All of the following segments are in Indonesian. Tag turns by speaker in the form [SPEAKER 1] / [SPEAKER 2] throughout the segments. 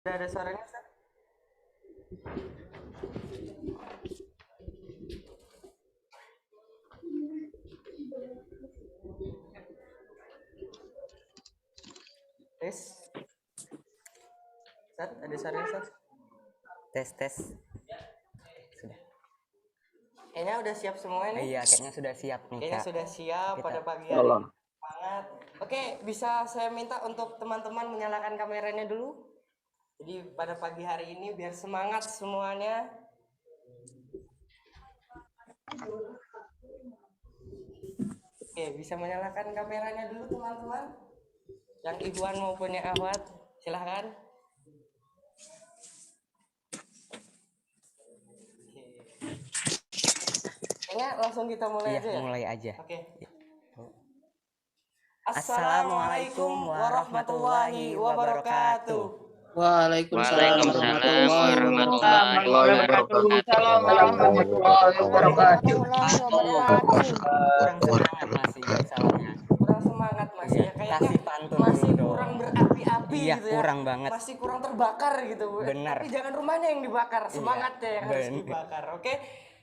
[SPEAKER 1] Udah ada suaranya, Ustaz? Tes. Ustaz, ada suaranya, Ustaz?
[SPEAKER 2] Tes. Sudah.
[SPEAKER 1] Kayaknya udah siap semua ini.
[SPEAKER 2] Iya, kayaknya sudah siap nih,
[SPEAKER 1] Kayaknya
[SPEAKER 2] Kak.
[SPEAKER 1] sudah siap
[SPEAKER 2] Kita-
[SPEAKER 1] pada pagi hari ini. Semangat. Oke, bisa saya minta untuk teman-teman menyalakan kameranya dulu. Jadi pada pagi hari ini biar semangat semuanya. Oke, bisa menyalakan kameranya dulu teman-teman. Yang Ikhwan maupun yang Ahwat, silahkan. Kayaknya langsung kita mulai
[SPEAKER 2] Iya,
[SPEAKER 1] aja ya?
[SPEAKER 2] mulai aja.
[SPEAKER 1] Oke.
[SPEAKER 2] Assalamualaikum warahmatullahi wabarakatuh.
[SPEAKER 3] Waalaikumsalam
[SPEAKER 4] Waalaikumsalam
[SPEAKER 3] warahmatullahi
[SPEAKER 4] warahmatullahi
[SPEAKER 3] wabarakatuh.
[SPEAKER 2] Kurang semangat masih salamnya.
[SPEAKER 1] Kurang semangat masih
[SPEAKER 2] Iya,
[SPEAKER 1] ya, kayaknya
[SPEAKER 2] kasih pantun
[SPEAKER 1] masih
[SPEAKER 2] dulu dong.
[SPEAKER 1] kurang berapi-api
[SPEAKER 2] Iya,
[SPEAKER 1] gitu ya.
[SPEAKER 2] kurang banget.
[SPEAKER 1] Masih kurang terbakar gitu, Bu.
[SPEAKER 2] Benar.
[SPEAKER 1] Tapi jangan rumahnya yang dibakar, semangatnya yang harus
[SPEAKER 2] benar.
[SPEAKER 1] dibakar. Oke.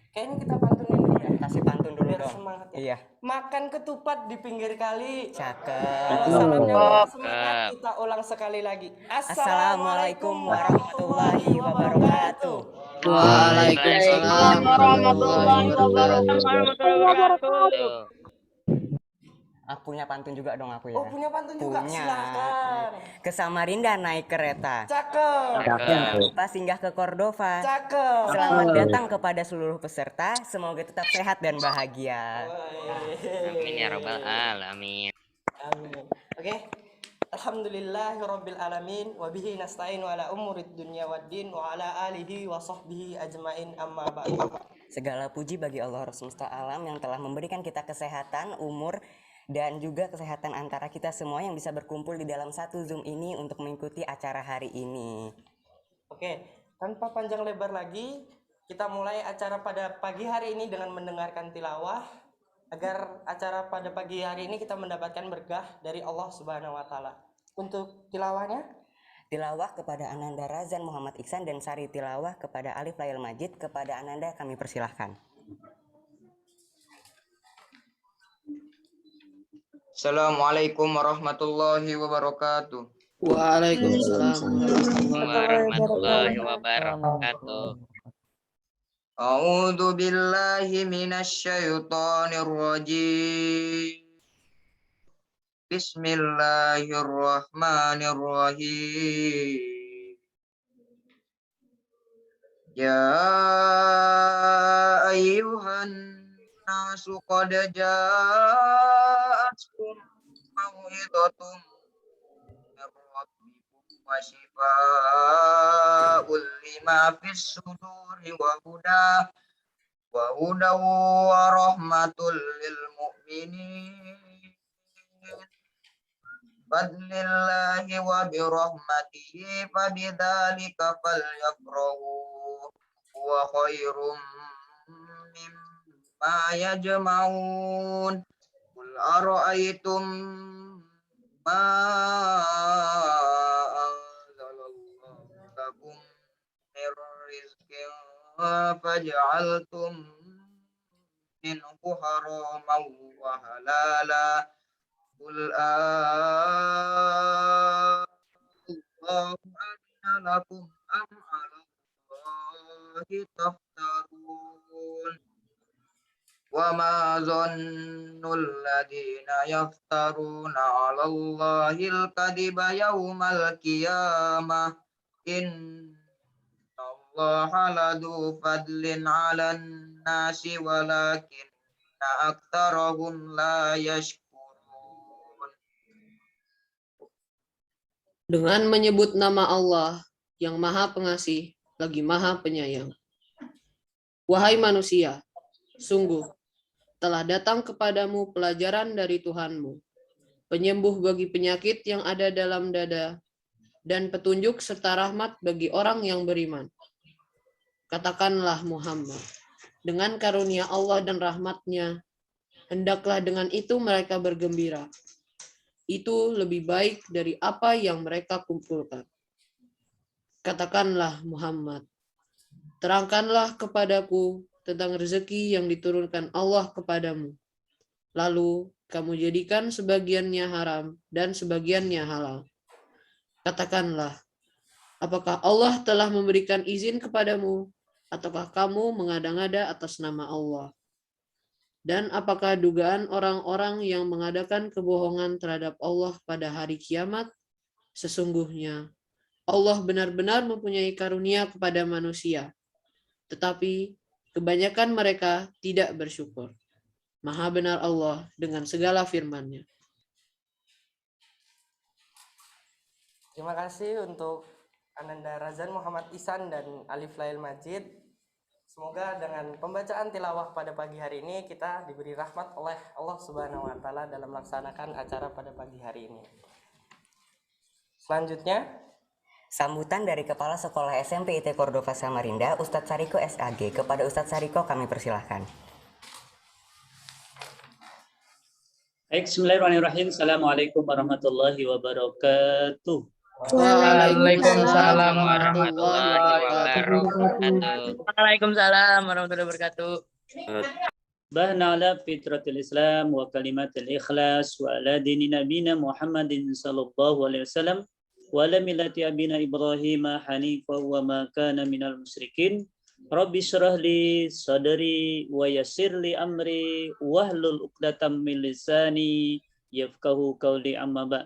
[SPEAKER 1] Kayaknya kita pantunin dulu ya.
[SPEAKER 2] Kasih pantun dulu
[SPEAKER 1] Biar
[SPEAKER 2] dong.
[SPEAKER 1] semangat ya.
[SPEAKER 2] Iya.
[SPEAKER 1] Makan ketupat di pinggir kali.
[SPEAKER 2] Cakep.
[SPEAKER 1] Kalau salamnya kurang semangat, kita ulang sekali lagi.
[SPEAKER 2] Assalamualaikum warahmatullahi wabarakatuh.
[SPEAKER 3] Waalaikumsalam warahmatullahi wabarakatuh.
[SPEAKER 2] Aku punya pantun juga dong aku ya.
[SPEAKER 1] Oh, punya pantun juga?
[SPEAKER 2] Punya.
[SPEAKER 1] Silakan.
[SPEAKER 2] Ke Samarinda naik kereta.
[SPEAKER 1] Cakep.
[SPEAKER 2] Jangan lupa singgah ke Cordova.
[SPEAKER 1] Cakep.
[SPEAKER 2] Selamat datang kepada seluruh peserta. Semoga tetap sehat dan bahagia.
[SPEAKER 4] Amin ya rabbal alamin.
[SPEAKER 1] Amin. Oke. Alhamdulillahirabbil alamin wa bihi nasta'in wa ala umurid dunya waddin wa ala alihi wa sahbihi ajmain amma ba'du.
[SPEAKER 2] Segala puji bagi Allah semesta alam yang telah memberikan kita kesehatan, umur, dan juga kesehatan antara kita semua yang bisa berkumpul di dalam satu Zoom ini untuk mengikuti acara hari ini.
[SPEAKER 1] Oke, tanpa panjang lebar lagi, kita mulai acara pada pagi hari ini dengan mendengarkan tilawah agar acara pada pagi hari ini kita mendapatkan berkah dari Allah Subhanahu wa taala. Untuk tilawahnya,
[SPEAKER 2] Tilawah kepada Ananda Razan Muhammad Iksan dan Sari Tilawah kepada Alif Layal Majid. Kepada Ananda kami persilahkan.
[SPEAKER 5] Assalamualaikum warahmatullahi wabarakatuh.
[SPEAKER 3] Waalaikumsalam
[SPEAKER 4] Warahmatullahi wabarakatuh.
[SPEAKER 5] A'udzu billahi minasy syaithanir rajim. Bismillahirrahmanirrahim. Ya ayyuhan nasu qad ja'atkum mau'izatun min rabbikum wa shifaa'un lima fis suduri wa hudaw wa rahmatul lil mu'minin. Fadlillahi wa birahmatihi fabidzalika falyafrahu wa khairum mimma yajma'un. Qul ara'aytum ma anzalallahu lakum min rizqin faj'altum minhu haraman wa halala. Qul Allahu adna lakum am 'ala Allahi taftarun. Wa ma dhannul ladina yaftaruna 'ala Allahil kadhiba yaumal qiyamah. Inna Allaha ladu fadlin 'alan nasi walakinna aktsarahum la yashkurun.
[SPEAKER 3] Dengan menyebut nama Allah yang Maha Pengasih lagi Maha Penyayang. Wahai manusia, sungguh telah datang kepadamu pelajaran dari Tuhanmu, penyembuh bagi penyakit yang ada dalam dada, dan petunjuk serta rahmat bagi orang yang beriman. Katakanlah Muhammad, dengan karunia Allah dan rahmat-Nya, hendaklah dengan itu mereka bergembira. Itu lebih baik dari apa yang mereka kumpulkan. Katakanlah Muhammad, terangkanlah kepadaku tentang rezeki yang diturunkan Allah kepadamu. Lalu kamu jadikan sebagiannya haram dan sebagiannya halal. Katakanlah, apakah Allah telah memberikan izin kepadamu, ataukah kamu mengada-ngada atas nama Allah? Dan apakah dugaan orang-orang yang mengadakan kebohongan terhadap Allah pada hari kiamat? Sesungguhnya Allah benar-benar mempunyai karunia kepada manusia, tetapi kebanyakan mereka tidak bersyukur. Maha benar Allah dengan segala firman-Nya.
[SPEAKER 1] Terima kasih untuk Ananda Razan, Muhammad Ihsan, dan Alif Lail Majid. Semoga dengan pembacaan tilawah pada pagi hari ini kita diberi rahmat oleh Allah Subhanahu wa taala dalam melaksanakan acara pada pagi hari ini. Selanjutnya,
[SPEAKER 2] Sambutan dari Kepala Sekolah SMP IT Cordova Samarinda, Ustadz Sariko SAG. Kepada Ustadz Sariko kami persilahkan.
[SPEAKER 6] Baik, bismillahirrahmanirrahim. Assalamualaikum warahmatullahi wabarakatuh.
[SPEAKER 3] Waalaikumsalam
[SPEAKER 4] warahmatullahi wabarakatuh.
[SPEAKER 7] Waalaikumsalam warahmatullahi wabarakatuh.
[SPEAKER 6] Bahna ala fitratil Islam wa kalimatil ikhlas wa ala dini nabina Muhammadin sallallahu alaihi wasallam wa ala millati abina Ibrahim hanifa wa ma kana minal musyrikin. Rabbi syrah li sadri wa yassir li amri wahlul 'uqdatam min lisani yafqahu qawli, amma ba'.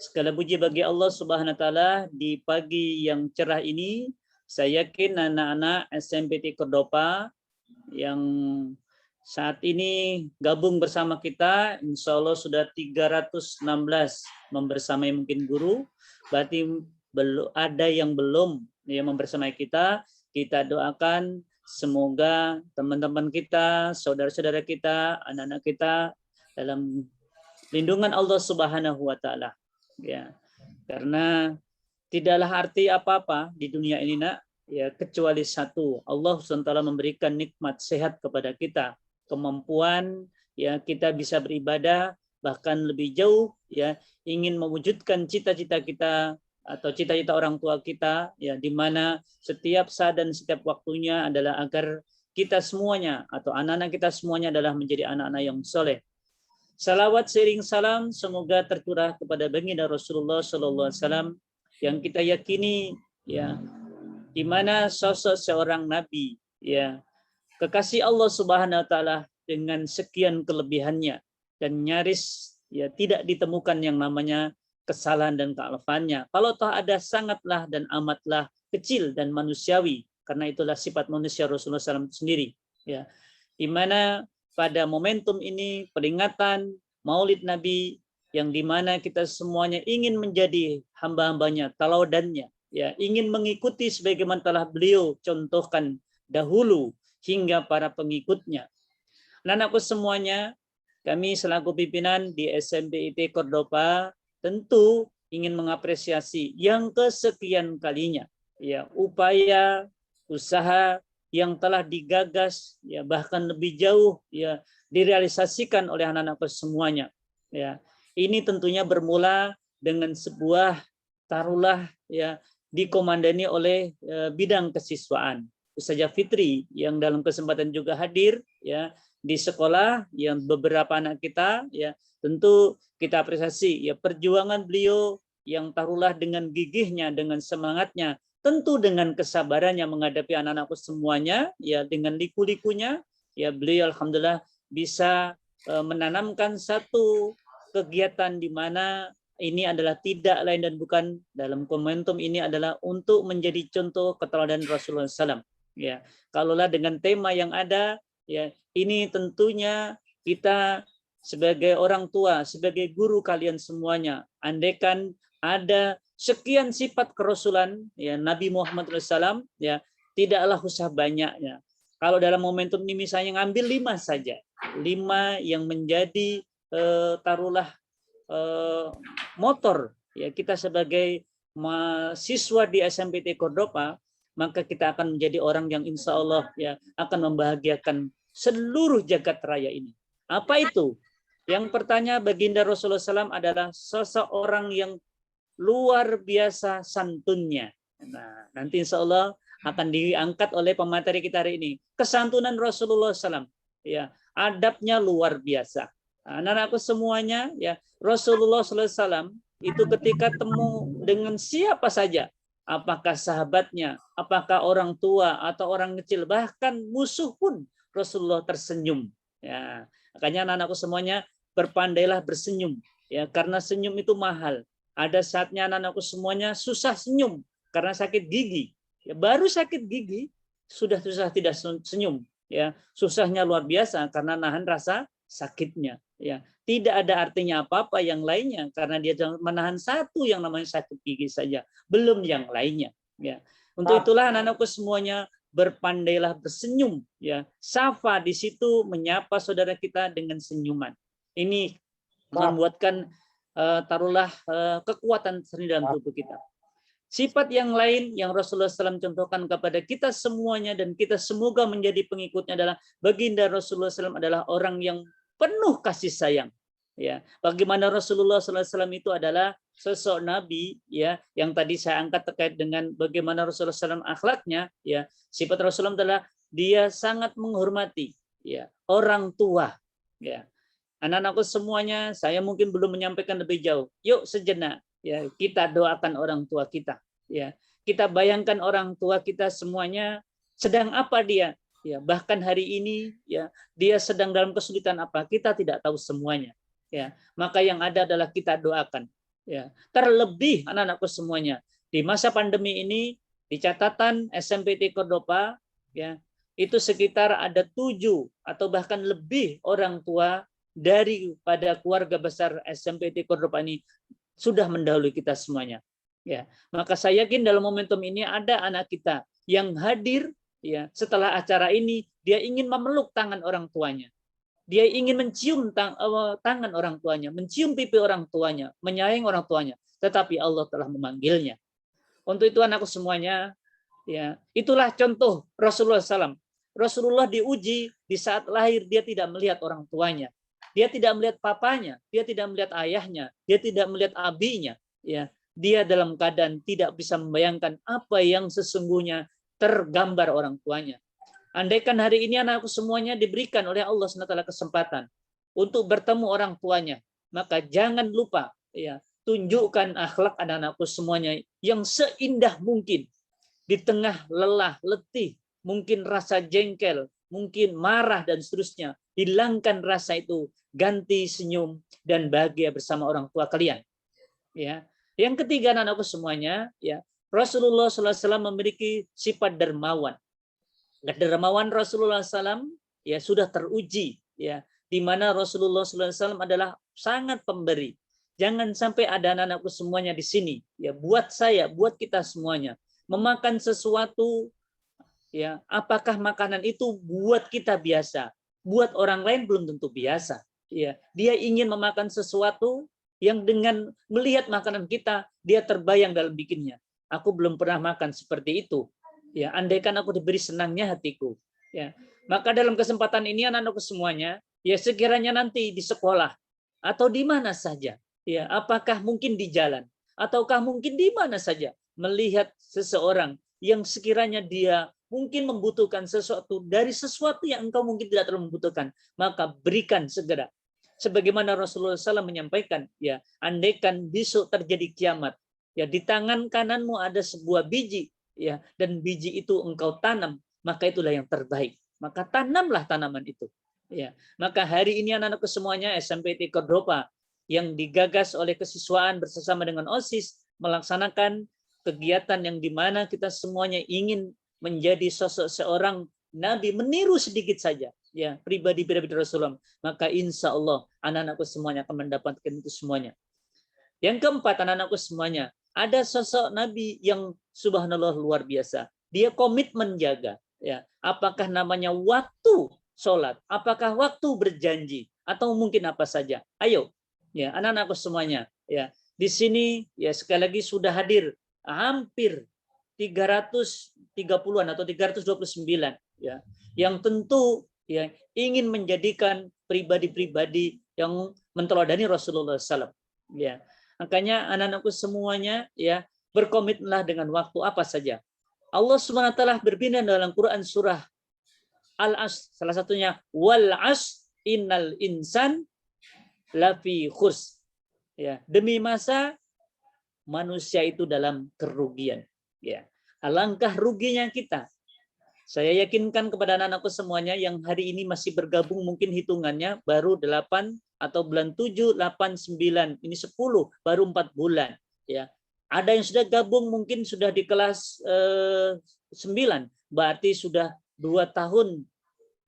[SPEAKER 6] Segala puji bagi Allah Subhanahu wa taala di pagi yang cerah ini. Saya yakin anak-anak SMPT Cordova yang saat ini gabung bersama kita, insya Allah sudah 316 membersamai mungkin guru, berarti belum ada yang belum ya membersamai kita. Kita doakan semoga teman-teman kita, saudara-saudara kita, anak-anak kita dalam lindungan Allah Subhanahu wa taala. Ya. Karena tidaklah arti apa-apa di dunia ini nak, ya kecuali satu, Allah SWT memberikan nikmat sehat kepada kita, kemampuan ya kita bisa beribadah, bahkan lebih jauh ya ingin mewujudkan cita-cita kita atau cita-cita orang tua kita ya, di mana setiap saat dan setiap waktunya adalah agar kita semuanya atau anak-anak kita semuanya adalah menjadi anak-anak yang soleh. Salawat sering salam semoga tercurah kepada baginda Rasulullah Sallallahu Alaihi Wasallam yang kita yakini ya, di mana sosok seorang nabi ya, kekasih Allah Subhanahu wa taala dengan sekian kelebihannya dan nyaris ya tidak ditemukan yang namanya kesalahan dan kealfannya. Kalau toh ada sangatlah dan amatlah kecil dan manusiawi, karena itulah sifat manusia Rasulullah SAW sendiri ya. Di mana pada momentum ini peringatan Maulid Nabi yang dimana kita semuanya ingin menjadi hamba-hambanya, talaudannya, ya ingin mengikuti sebagaimana telah beliau contohkan dahulu hingga para pengikutnya. Anak-anakku semuanya, kami selaku pimpinan di SMP IT Cordova tentu ingin mengapresiasi yang kesekian kalinya ya upaya usaha yang telah digagas ya bahkan lebih jauh ya direalisasikan oleh anak-anak semuanya ya. Ini tentunya bermula dengan sebuah taruhlah ya dikomandani oleh bidang kesiswaan Ustazah Fitri yang dalam kesempatan juga hadir ya di sekolah, yang beberapa anak kita ya tentu kita apresiasi ya perjuangan beliau yang taruhlah dengan gigihnya, dengan semangatnya, tentu dengan kesabarannya menghadapi anak-anakku semuanya ya, dengan liku-likunya ya beliau alhamdulillah bisa menanamkan satu kegiatan di mana ini adalah tidak lain dan bukan dalam momentum ini adalah untuk menjadi contoh keteladanan Rasulullah SAW ya. Kalaulah dengan tema yang ada ya, ini tentunya kita sebagai orang tua, sebagai guru kalian semuanya, andaikan ada sekian sifat kerasulan ya Nabi Muhammad SAW ya, tidaklah usah banyaknya. Kalau dalam momentum ini misalnya ngambil 5 saja, 5 yang menjadi taruhlah motor ya kita sebagai mahasiswa di SMPT Cordova, maka kita akan menjadi orang yang insya Allah ya akan membahagiakan seluruh jagat raya ini. Apa itu? Yang pertama, baginda Rasulullah SAW adalah seseorang yang luar biasa santunnya Nah, nanti insya Allah akan diangkat oleh pemateri kita hari ini. Kesantunan Rasulullah SAW. Ya, adabnya luar biasa. Nah, anak-anakku semuanya, ya Rasulullah SAW itu ketika temu dengan siapa saja, apakah sahabatnya, apakah orang tua atau orang kecil, bahkan musuh pun Rasulullah tersenyum. Ya, makanya anak-anakku semuanya berpandailah bersenyum. Ya, karena senyum itu mahal. Ada saatnya anak-anakku semuanya susah senyum karena sakit gigi. Ya, baru sakit gigi sudah susah tidak senyum. Ya, susahnya luar biasa karena nahan rasa sakitnya. Ya, tidak ada artinya apa-apa yang lainnya karena dia menahan satu yang namanya sakit gigi saja, belum yang lainnya. Ya, untuk itulah anak-anakku semuanya berpandailah bersenyum. Ya, Safa di situ menyapa saudara kita dengan senyuman. Ini membuatkan taruhlah kekuatan sendiri dalam tubuh kita. Sifat yang lain yang Rasulullah SAW contohkan kepada kita semuanya dan kita semoga menjadi pengikutnya adalah baginda Rasulullah SAW adalah orang yang penuh kasih sayang. Ya, bagaimana Rasulullah SAW itu adalah sosok Nabi, ya, yang tadi saya angkat terkait dengan bagaimana Rasulullah SAW akhlaknya. Ya, sifat Rasulullah adalah dia sangat menghormati, ya, orang tua. Ya, anak-anakku semuanya, saya mungkin belum menyampaikan lebih jauh. Yuk sejenak. Ya, kita doakan orang tua kita. Ya, kita bayangkan orang tua kita semuanya sedang apa dia. Ya, bahkan hari ini ya dia sedang dalam kesulitan apa kita tidak tahu semuanya. Ya, maka yang ada adalah kita doakan. Ya, terlebih anak-anakku semuanya di masa pandemi ini di catatan SMPT Cordova ya itu sekitar ada 7 atau bahkan lebih orang tua daripada keluarga besar SMPT Cordova ini sudah mendahului kita semuanya. Ya, maka saya yakin dalam momentum ini ada anak kita yang hadir ya setelah acara ini dia ingin memeluk tangan orang tuanya. Dia ingin mencium tangan orang tuanya, mencium pipi orang tuanya, menyayangi orang tuanya, tetapi Allah telah memanggilnya. Untuk itu anakku semuanya, ya, itulah contoh Rasulullah SAW. Rasulullah diuji di saat lahir dia tidak melihat orang tuanya. Dia tidak melihat papanya, dia tidak melihat ayahnya, dia tidak melihat abinya. Ya, dia dalam keadaan tidak bisa membayangkan apa yang sesungguhnya tergambar orang tuanya. Andaikan hari ini anakku semuanya diberikan oleh Allah SWT kesempatan untuk bertemu orang tuanya, maka jangan lupa ya tunjukkan akhlak anak-anakku semuanya yang seindah mungkin di tengah lelah, letih, mungkin rasa jengkel, mungkin marah dan seterusnya. Hilangkan rasa itu, ganti senyum dan bahagia bersama orang tua kalian. Ya. Yang ketiga anak-anakku semuanya, ya Rasulullah SAW memiliki sifat dermawan. Dermawan Rasulullah SAW ya sudah teruji, ya di mana Rasulullah SAW adalah sangat pemberi. Jangan sampai ada anak-anakku semuanya di sini, ya buat saya, buat kita semuanya memakan sesuatu, ya apakah makanan itu buat kita biasa, buat orang lain belum tentu biasa. Ya, dia ingin memakan sesuatu yang dengan melihat makanan kita, dia terbayang dalam bikinnya. Aku belum pernah makan seperti itu. Ya, andaikan aku diberi senangnya hatiku. Ya, maka dalam kesempatan ini anak-anakku semuanya, ya sekiranya nanti di sekolah atau di mana saja, ya apakah mungkin di jalan ataukah mungkin di mana saja melihat seseorang yang sekiranya dia mungkin membutuhkan sesuatu dari sesuatu yang engkau mungkin tidak terlalu membutuhkan, maka berikan segera. Sebagaimana Rasulullah SAW menyampaikan, ya andaikan besok terjadi kiamat, ya di tangan kananmu ada sebuah biji, ya dan biji itu engkau tanam, maka itulah yang terbaik. Maka tanamlah tanaman itu. Ya, maka hari ini anak-anakku semuanya SMPT Cordova yang digagas oleh kesiswaan bersama dengan OSIS melaksanakan kegiatan yang dimana kita semuanya ingin menjadi sosok seorang Nabi, meniru sedikit saja ya pribadi-pribadi Rasulullah, maka insya Allah anak-anakku semuanya akan mendapatkan itu semuanya. Yang keempat anak-anakku semuanya, ada sosok Nabi yang subhanallah luar biasa. Dia komitmen jaga. Ya, apakah namanya waktu sholat, apakah waktu berjanji, atau mungkin apa saja. Ayo, ya anak-anakku semuanya. Ya, di sini ya sekali lagi sudah hadir hampir 330-an atau 329 ya yang tentu ya ingin menjadikan pribadi-pribadi yang menteladani Rasulullah SAW. Ya, makanya anak-anakku semuanya ya berkomitmenlah dengan waktu apa saja. Allah SWT berfirman dalam Quran surah Al-Asr, salah satunya wal as innal insan lafi khus. Ya, demi masa manusia itu dalam kerugian. Ya, alangkah ruginya kita. Saya yakinkan kepada anak-anakku semuanya yang hari ini masih bergabung, mungkin hitungannya baru 8 atau bulan 7, 8, 9, ini 10, baru 4 bulan. Ya, ada yang sudah gabung mungkin sudah di kelas 9, berarti sudah 2 tahun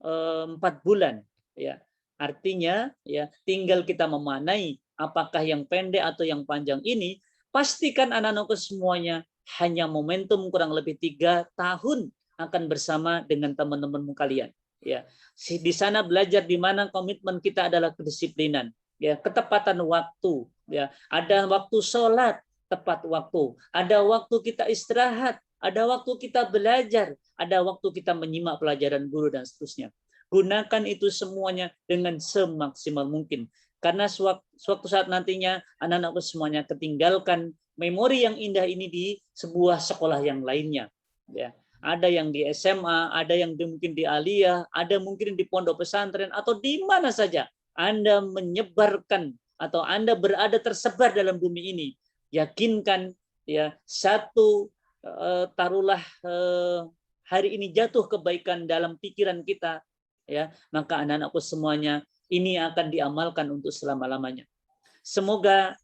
[SPEAKER 6] 4 bulan. Ya, artinya ya tinggal kita memanai apakah yang pendek atau yang panjang ini. Pastikan anak-anakku semuanya hanya momentum kurang lebih 3 tahun akan bersama dengan teman-temanmu kalian. Ya, di sana belajar di mana komitmen kita adalah kedisiplinan, ya, ketepatan waktu, ya, ada waktu sholat tepat waktu, ada waktu kita istirahat, ada waktu kita belajar, ada waktu kita menyimak pelajaran guru dan seterusnya. Gunakan itu semuanya dengan semaksimal mungkin. Karena suatu saat nantinya anak-anakku semuanya ketinggalkan memori yang indah ini di sebuah sekolah yang lainnya. Ya, ada yang di SMA, ada yang mungkin di aliyah, ada mungkin di pondok pesantren atau di mana saja Anda menyebarkan atau Anda berada tersebar dalam bumi ini. Yakinkan ya satu taruhlah hari ini jatuh kebaikan dalam pikiran kita, ya, maka anak-anakku semuanya ini akan diamalkan untuk selama-lamanya. Semoga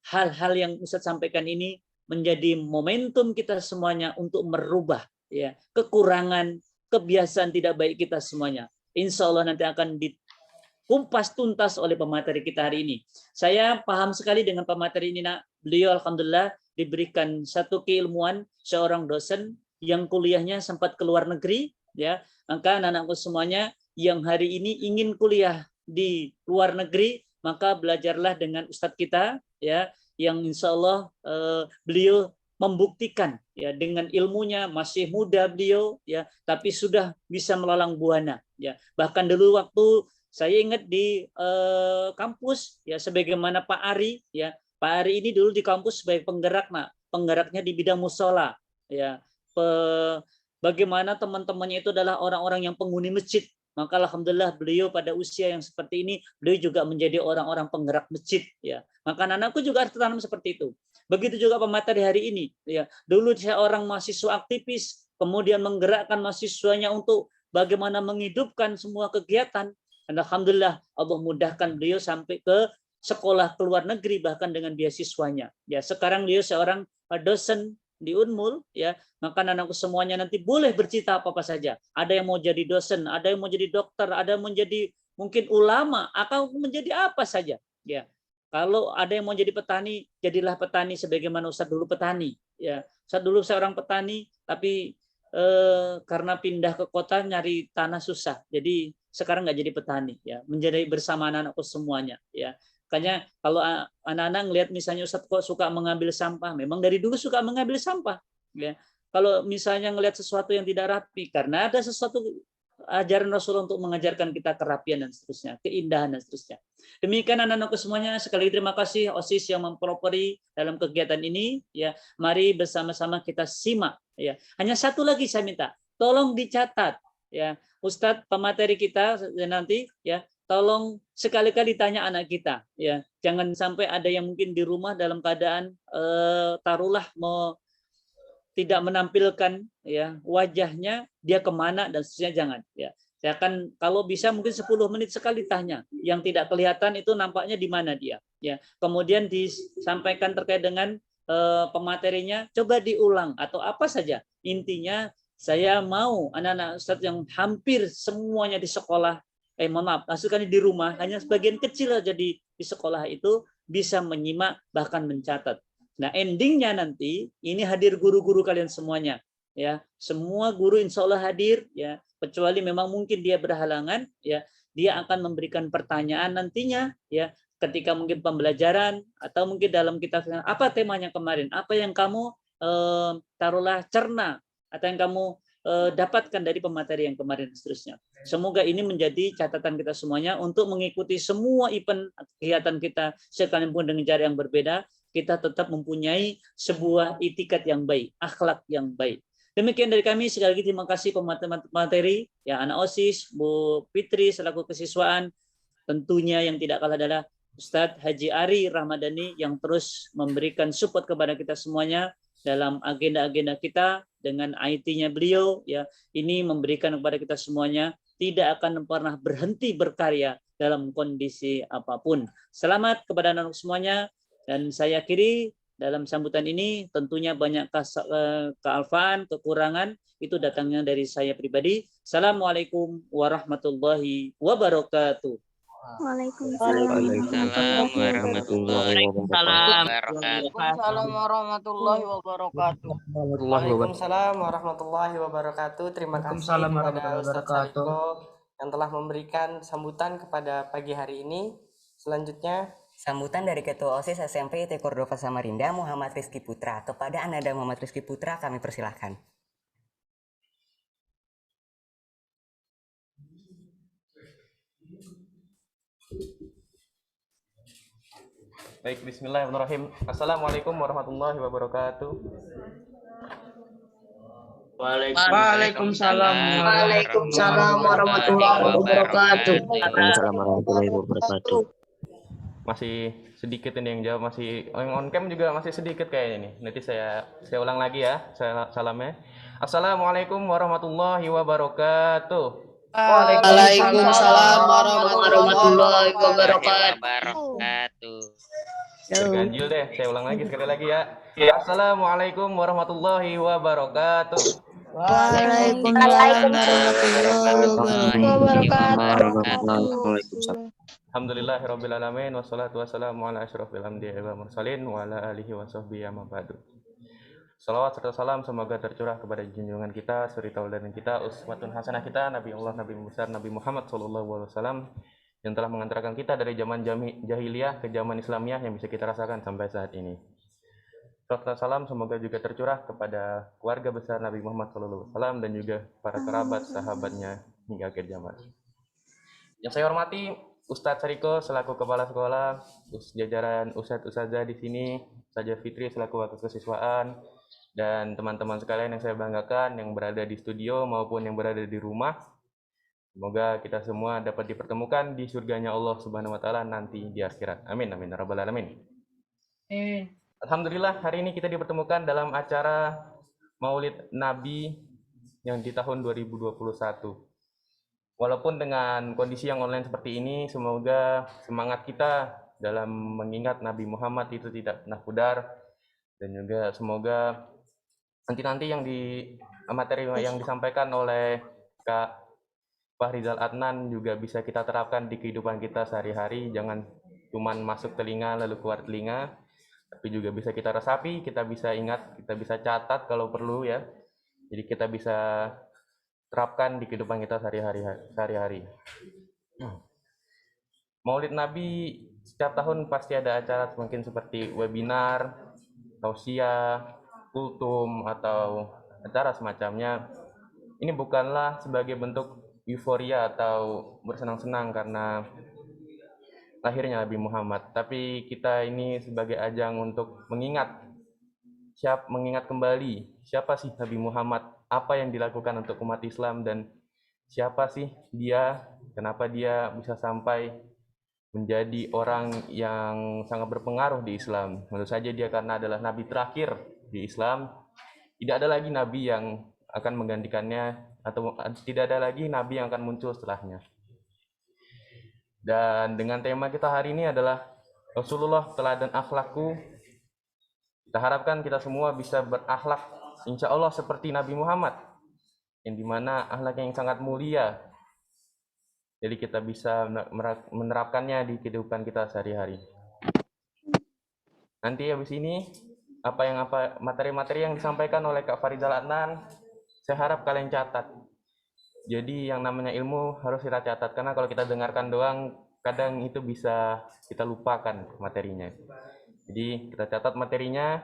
[SPEAKER 6] hal-hal yang Ustadz sampaikan ini menjadi momentum kita semuanya untuk merubah ya kekurangan, kebiasaan tidak baik kita semuanya. Insya Allah nanti akan dikumpas tuntas oleh pemateri kita hari ini. Saya paham sekali dengan pemateri ini, nak. Beliau alhamdulillah diberikan satu keilmuan, seorang dosen yang kuliahnya sempat ke luar negeri, ya. Maka anak-anakku semuanya yang hari ini ingin kuliah di luar negeri, maka belajarlah dengan ustadz kita, ya, yang insya Allah beliau membuktikan ya dengan ilmunya, masih muda beliau ya, tapi sudah bisa melalang buana ya. Bahkan dulu waktu saya ingat di kampus ya, sebagaimana Pak Ari ya, Pak Ari ini dulu di kampus sebagai penggerak, nak, penggeraknya di bidang musola ya. Bagaimana teman-temannya itu adalah orang-orang yang penghuni masjid. Maka alhamdulillah beliau pada usia yang seperti ini, beliau juga menjadi orang-orang penggerak masjid ya. Maka anakku juga harus tanam seperti itu. Begitu juga pemateri hari ini ya. Dulu saya orang mahasiswa aktivis, kemudian menggerakkan mahasiswanya untuk bagaimana menghidupkan semua kegiatan. Dan alhamdulillah Allah mudahkan beliau sampai ke sekolah ke luar negeri bahkan dengan beasiswanya. Ya, sekarang beliau seorang dosen di Unmul ya. Maka anakku semuanya nanti boleh bercita apa-apa saja. Ada yang mau jadi dosen, ada yang mau jadi dokter, ada yang menjadi mungkin ulama, atau menjadi apa saja. Ya, kalau ada yang mau jadi petani, jadilah petani sebagaimana Ustadz dulu petani. Ya, Ustadz dulu seorang petani, tapi karena pindah ke kota nyari tanah susah, jadi sekarang nggak jadi petani. Ya, menjadi bersama anak-anakku semuanya. Ya, makanya kalau anak-anak ngelihat misalnya Ustadz kok suka mengambil sampah, memang dari dulu suka mengambil sampah. Ya. Kalau misalnya ngelihat sesuatu yang tidak rapi, karena ada sesuatu ajaran Rasulullah untuk mengajarkan kita kerapian dan seterusnya, keindahan dan seterusnya. Demikian anak-anakku semuanya, sekali terima kasih OSIS yang mempelopori dalam kegiatan ini. Ya, mari bersama-sama kita simak. Ya, hanya satu lagi saya minta, tolong dicatat. Ya, Ustadz pemateri kita nanti, ya, tolong sekali-kali tanya anak kita. Ya, jangan sampai ada yang mungkin di rumah dalam keadaan taruhlah mau tidak menampilkan ya wajahnya, dia kemana dan seterusnya, jangan ya. Saya akan kalau bisa mungkin 10 menit sekali tanya, yang tidak kelihatan itu nampaknya di mana dia ya. Kemudian disampaikan terkait dengan pematerinya, coba diulang atau apa saja. Intinya saya mau anak-anak Ustadz yang hampir semuanya di sekolah, mohon maaf, maksudnya di rumah, hanya sebagian kecil aja di sekolah itu bisa menyimak bahkan mencatat. Nah, endingnya nanti ini hadir guru-guru kalian semuanya, ya. Semua guru insya Allah hadir, ya. Kecuali memang mungkin dia berhalangan, ya. Dia akan memberikan pertanyaan nantinya, ya. Ketika mungkin pembelajaran atau mungkin dalam kitab apa temanya kemarin, apa yang kamu taruhlah cerna atau yang kamu dapatkan dari pemateri yang kemarin dan seterusnya. Semoga ini menjadi catatan kita semuanya untuk mengikuti semua event kegiatan kita sekalipun dengan cara yang berbeda. kita tetap mempunyai sebuah itikat yang baik, akhlak yang baik. Demikian dari kami, sekali lagi terima kasih pemateri, ya anak OSIS, Bu Fitri selaku kesiswaan, tentunya yang tidak kalah adalah Ustadz Haji Ari Rahmadani yang terus memberikan support kepada kita semuanya dalam agenda-agenda kita dengan IT-nya beliau, ya ini memberikan kepada kita semuanya tidak akan pernah berhenti berkarya dalam kondisi apapun. Selamat kepada anak semuanya, dan saya akhiri dalam sambutan ini tentunya banyak kealfaan, kekurangan itu datangnya dari saya pribadi. Assalamualaikum warahmatullahi wabarakatuh.
[SPEAKER 4] Waalaikumsalam warahmatullahi wabarakatuh.
[SPEAKER 7] Waalaikumsalam warahmatullahi wabarakatuh.
[SPEAKER 1] Waalaikumsalam warahmatullahi wabarakatuh. Terima kasih kepada Ustadz Sariko yang telah memberikan sambutan kepada pagi hari ini. Selanjutnya
[SPEAKER 2] Sambutan dari Ketua OSIS SMP IT Cordova Samarinda Muhammad Rizky Putra. Kepada Ananda Muhammad Rizky Putra kami persilahkan.
[SPEAKER 8] Baik, bismillahirrahmanirrahim. Assalamualaikum warahmatullahi wabarakatuh.
[SPEAKER 7] Waalaikumsalam.
[SPEAKER 4] Waalaikumsalam warahmatullahi wabarakatuh.
[SPEAKER 9] Waalaikumsalam warahmatullahi wabarakatuh.
[SPEAKER 8] Masih sedikit ini yang jawab, masih yang on cam juga masih sedikit kayaknya nih. Nanti saya ulang lagi ya, salamnya. Assalamualaikum warahmatullahi wabarakatuh.
[SPEAKER 3] Waalaikumsalam warahmatullahi
[SPEAKER 4] Wabarakatuh.
[SPEAKER 8] Terganjil deh, saya ulang lagi sekali lagi ya. Assalamualaikum warahmatullahi wabarakatuh.
[SPEAKER 4] Waalaikumsalam warahmatullahi wabarakatuh.
[SPEAKER 8] Alhamdulillahirrabbilalamin. Wassalatu wassalamu ala asyrafil anbiya'i wal mursalin wa ala alihi wa sahbihi amma ba'du. Salawat serta salam semoga tercurah kepada junjungan kita, suri tauladan kita, uswatun hasanah kita, Nabi Allah, Nabi besar, Nabi Muhammad sallallahu alaihi wasallam yang telah mengantarkan kita dari zaman jahiliyah ke zaman Islamiyah yang bisa kita rasakan sampai saat ini. Salawat salam semoga juga tercurah kepada keluarga besar Nabi Muhammad sallallahu alaihi wasallam dan juga para kerabat, sahabatnya hingga akhir zaman. Yang saya hormati Ustadz Sariko selaku kepala sekolah, jajaran Ustadz-Ustadzah di sini, Ustadzah Fitri selaku wakil kesiswaan, dan teman-teman sekalian yang saya banggakan yang berada di studio maupun yang berada di rumah. Semoga kita semua dapat dipertemukan di surganya Allah Subhanahu wa taala nanti di akhirat. Amin amin ya rabbal alamin. Alhamdulillah hari ini kita dipertemukan dalam acara Maulid Nabi yang di tahun 2021. Walaupun dengan kondisi yang online seperti ini, semoga semangat kita dalam mengingat Nabi Muhammad itu tidak pernah pudar, dan juga semoga nanti yang di materi yang disampaikan oleh Kak Fahrizal Adnan juga bisa kita terapkan di kehidupan kita sehari-hari. Jangan cuman masuk telinga lalu keluar telinga, tapi juga bisa kita resapi, kita bisa ingat, kita bisa catat kalau perlu ya. Jadi kita bisa terapkan di kehidupan kita sehari-hari. Maulid Nabi setiap tahun pasti ada acara mungkin seperti webinar, tausiah, kultum, atau acara semacamnya. Ini bukanlah sebagai bentuk euforia atau bersenang-senang karena lahirnya Nabi Muhammad, tapi kita ini sebagai ajang untuk mengingat kembali siapa sih Nabi Muhammad, apa yang dilakukan untuk umat Islam, dan siapa sih dia, kenapa dia bisa sampai menjadi orang yang sangat berpengaruh di Islam. Tentu saja dia karena adalah nabi terakhir di Islam. Tidak ada lagi nabi yang akan menggantikannya, atau tidak ada lagi nabi yang akan muncul setelahnya. Dan dengan tema kita hari ini adalah Rasulullah teladan akhlakku. Kita harapkan kita semua bisa berakhlak insya Allah seperti Nabi Muhammad, yang dimana akhlak yang sangat mulia. Jadi kita bisa menerapkannya di kehidupan kita sehari-hari. Nanti habis ini materi-materi yang disampaikan oleh Kak Fahrizal Adnan, saya harap kalian catat. Jadi yang namanya ilmu harus kita catat, karena kalau kita dengarkan doang kadang itu bisa kita lupakan materinya. Jadi kita catat materinya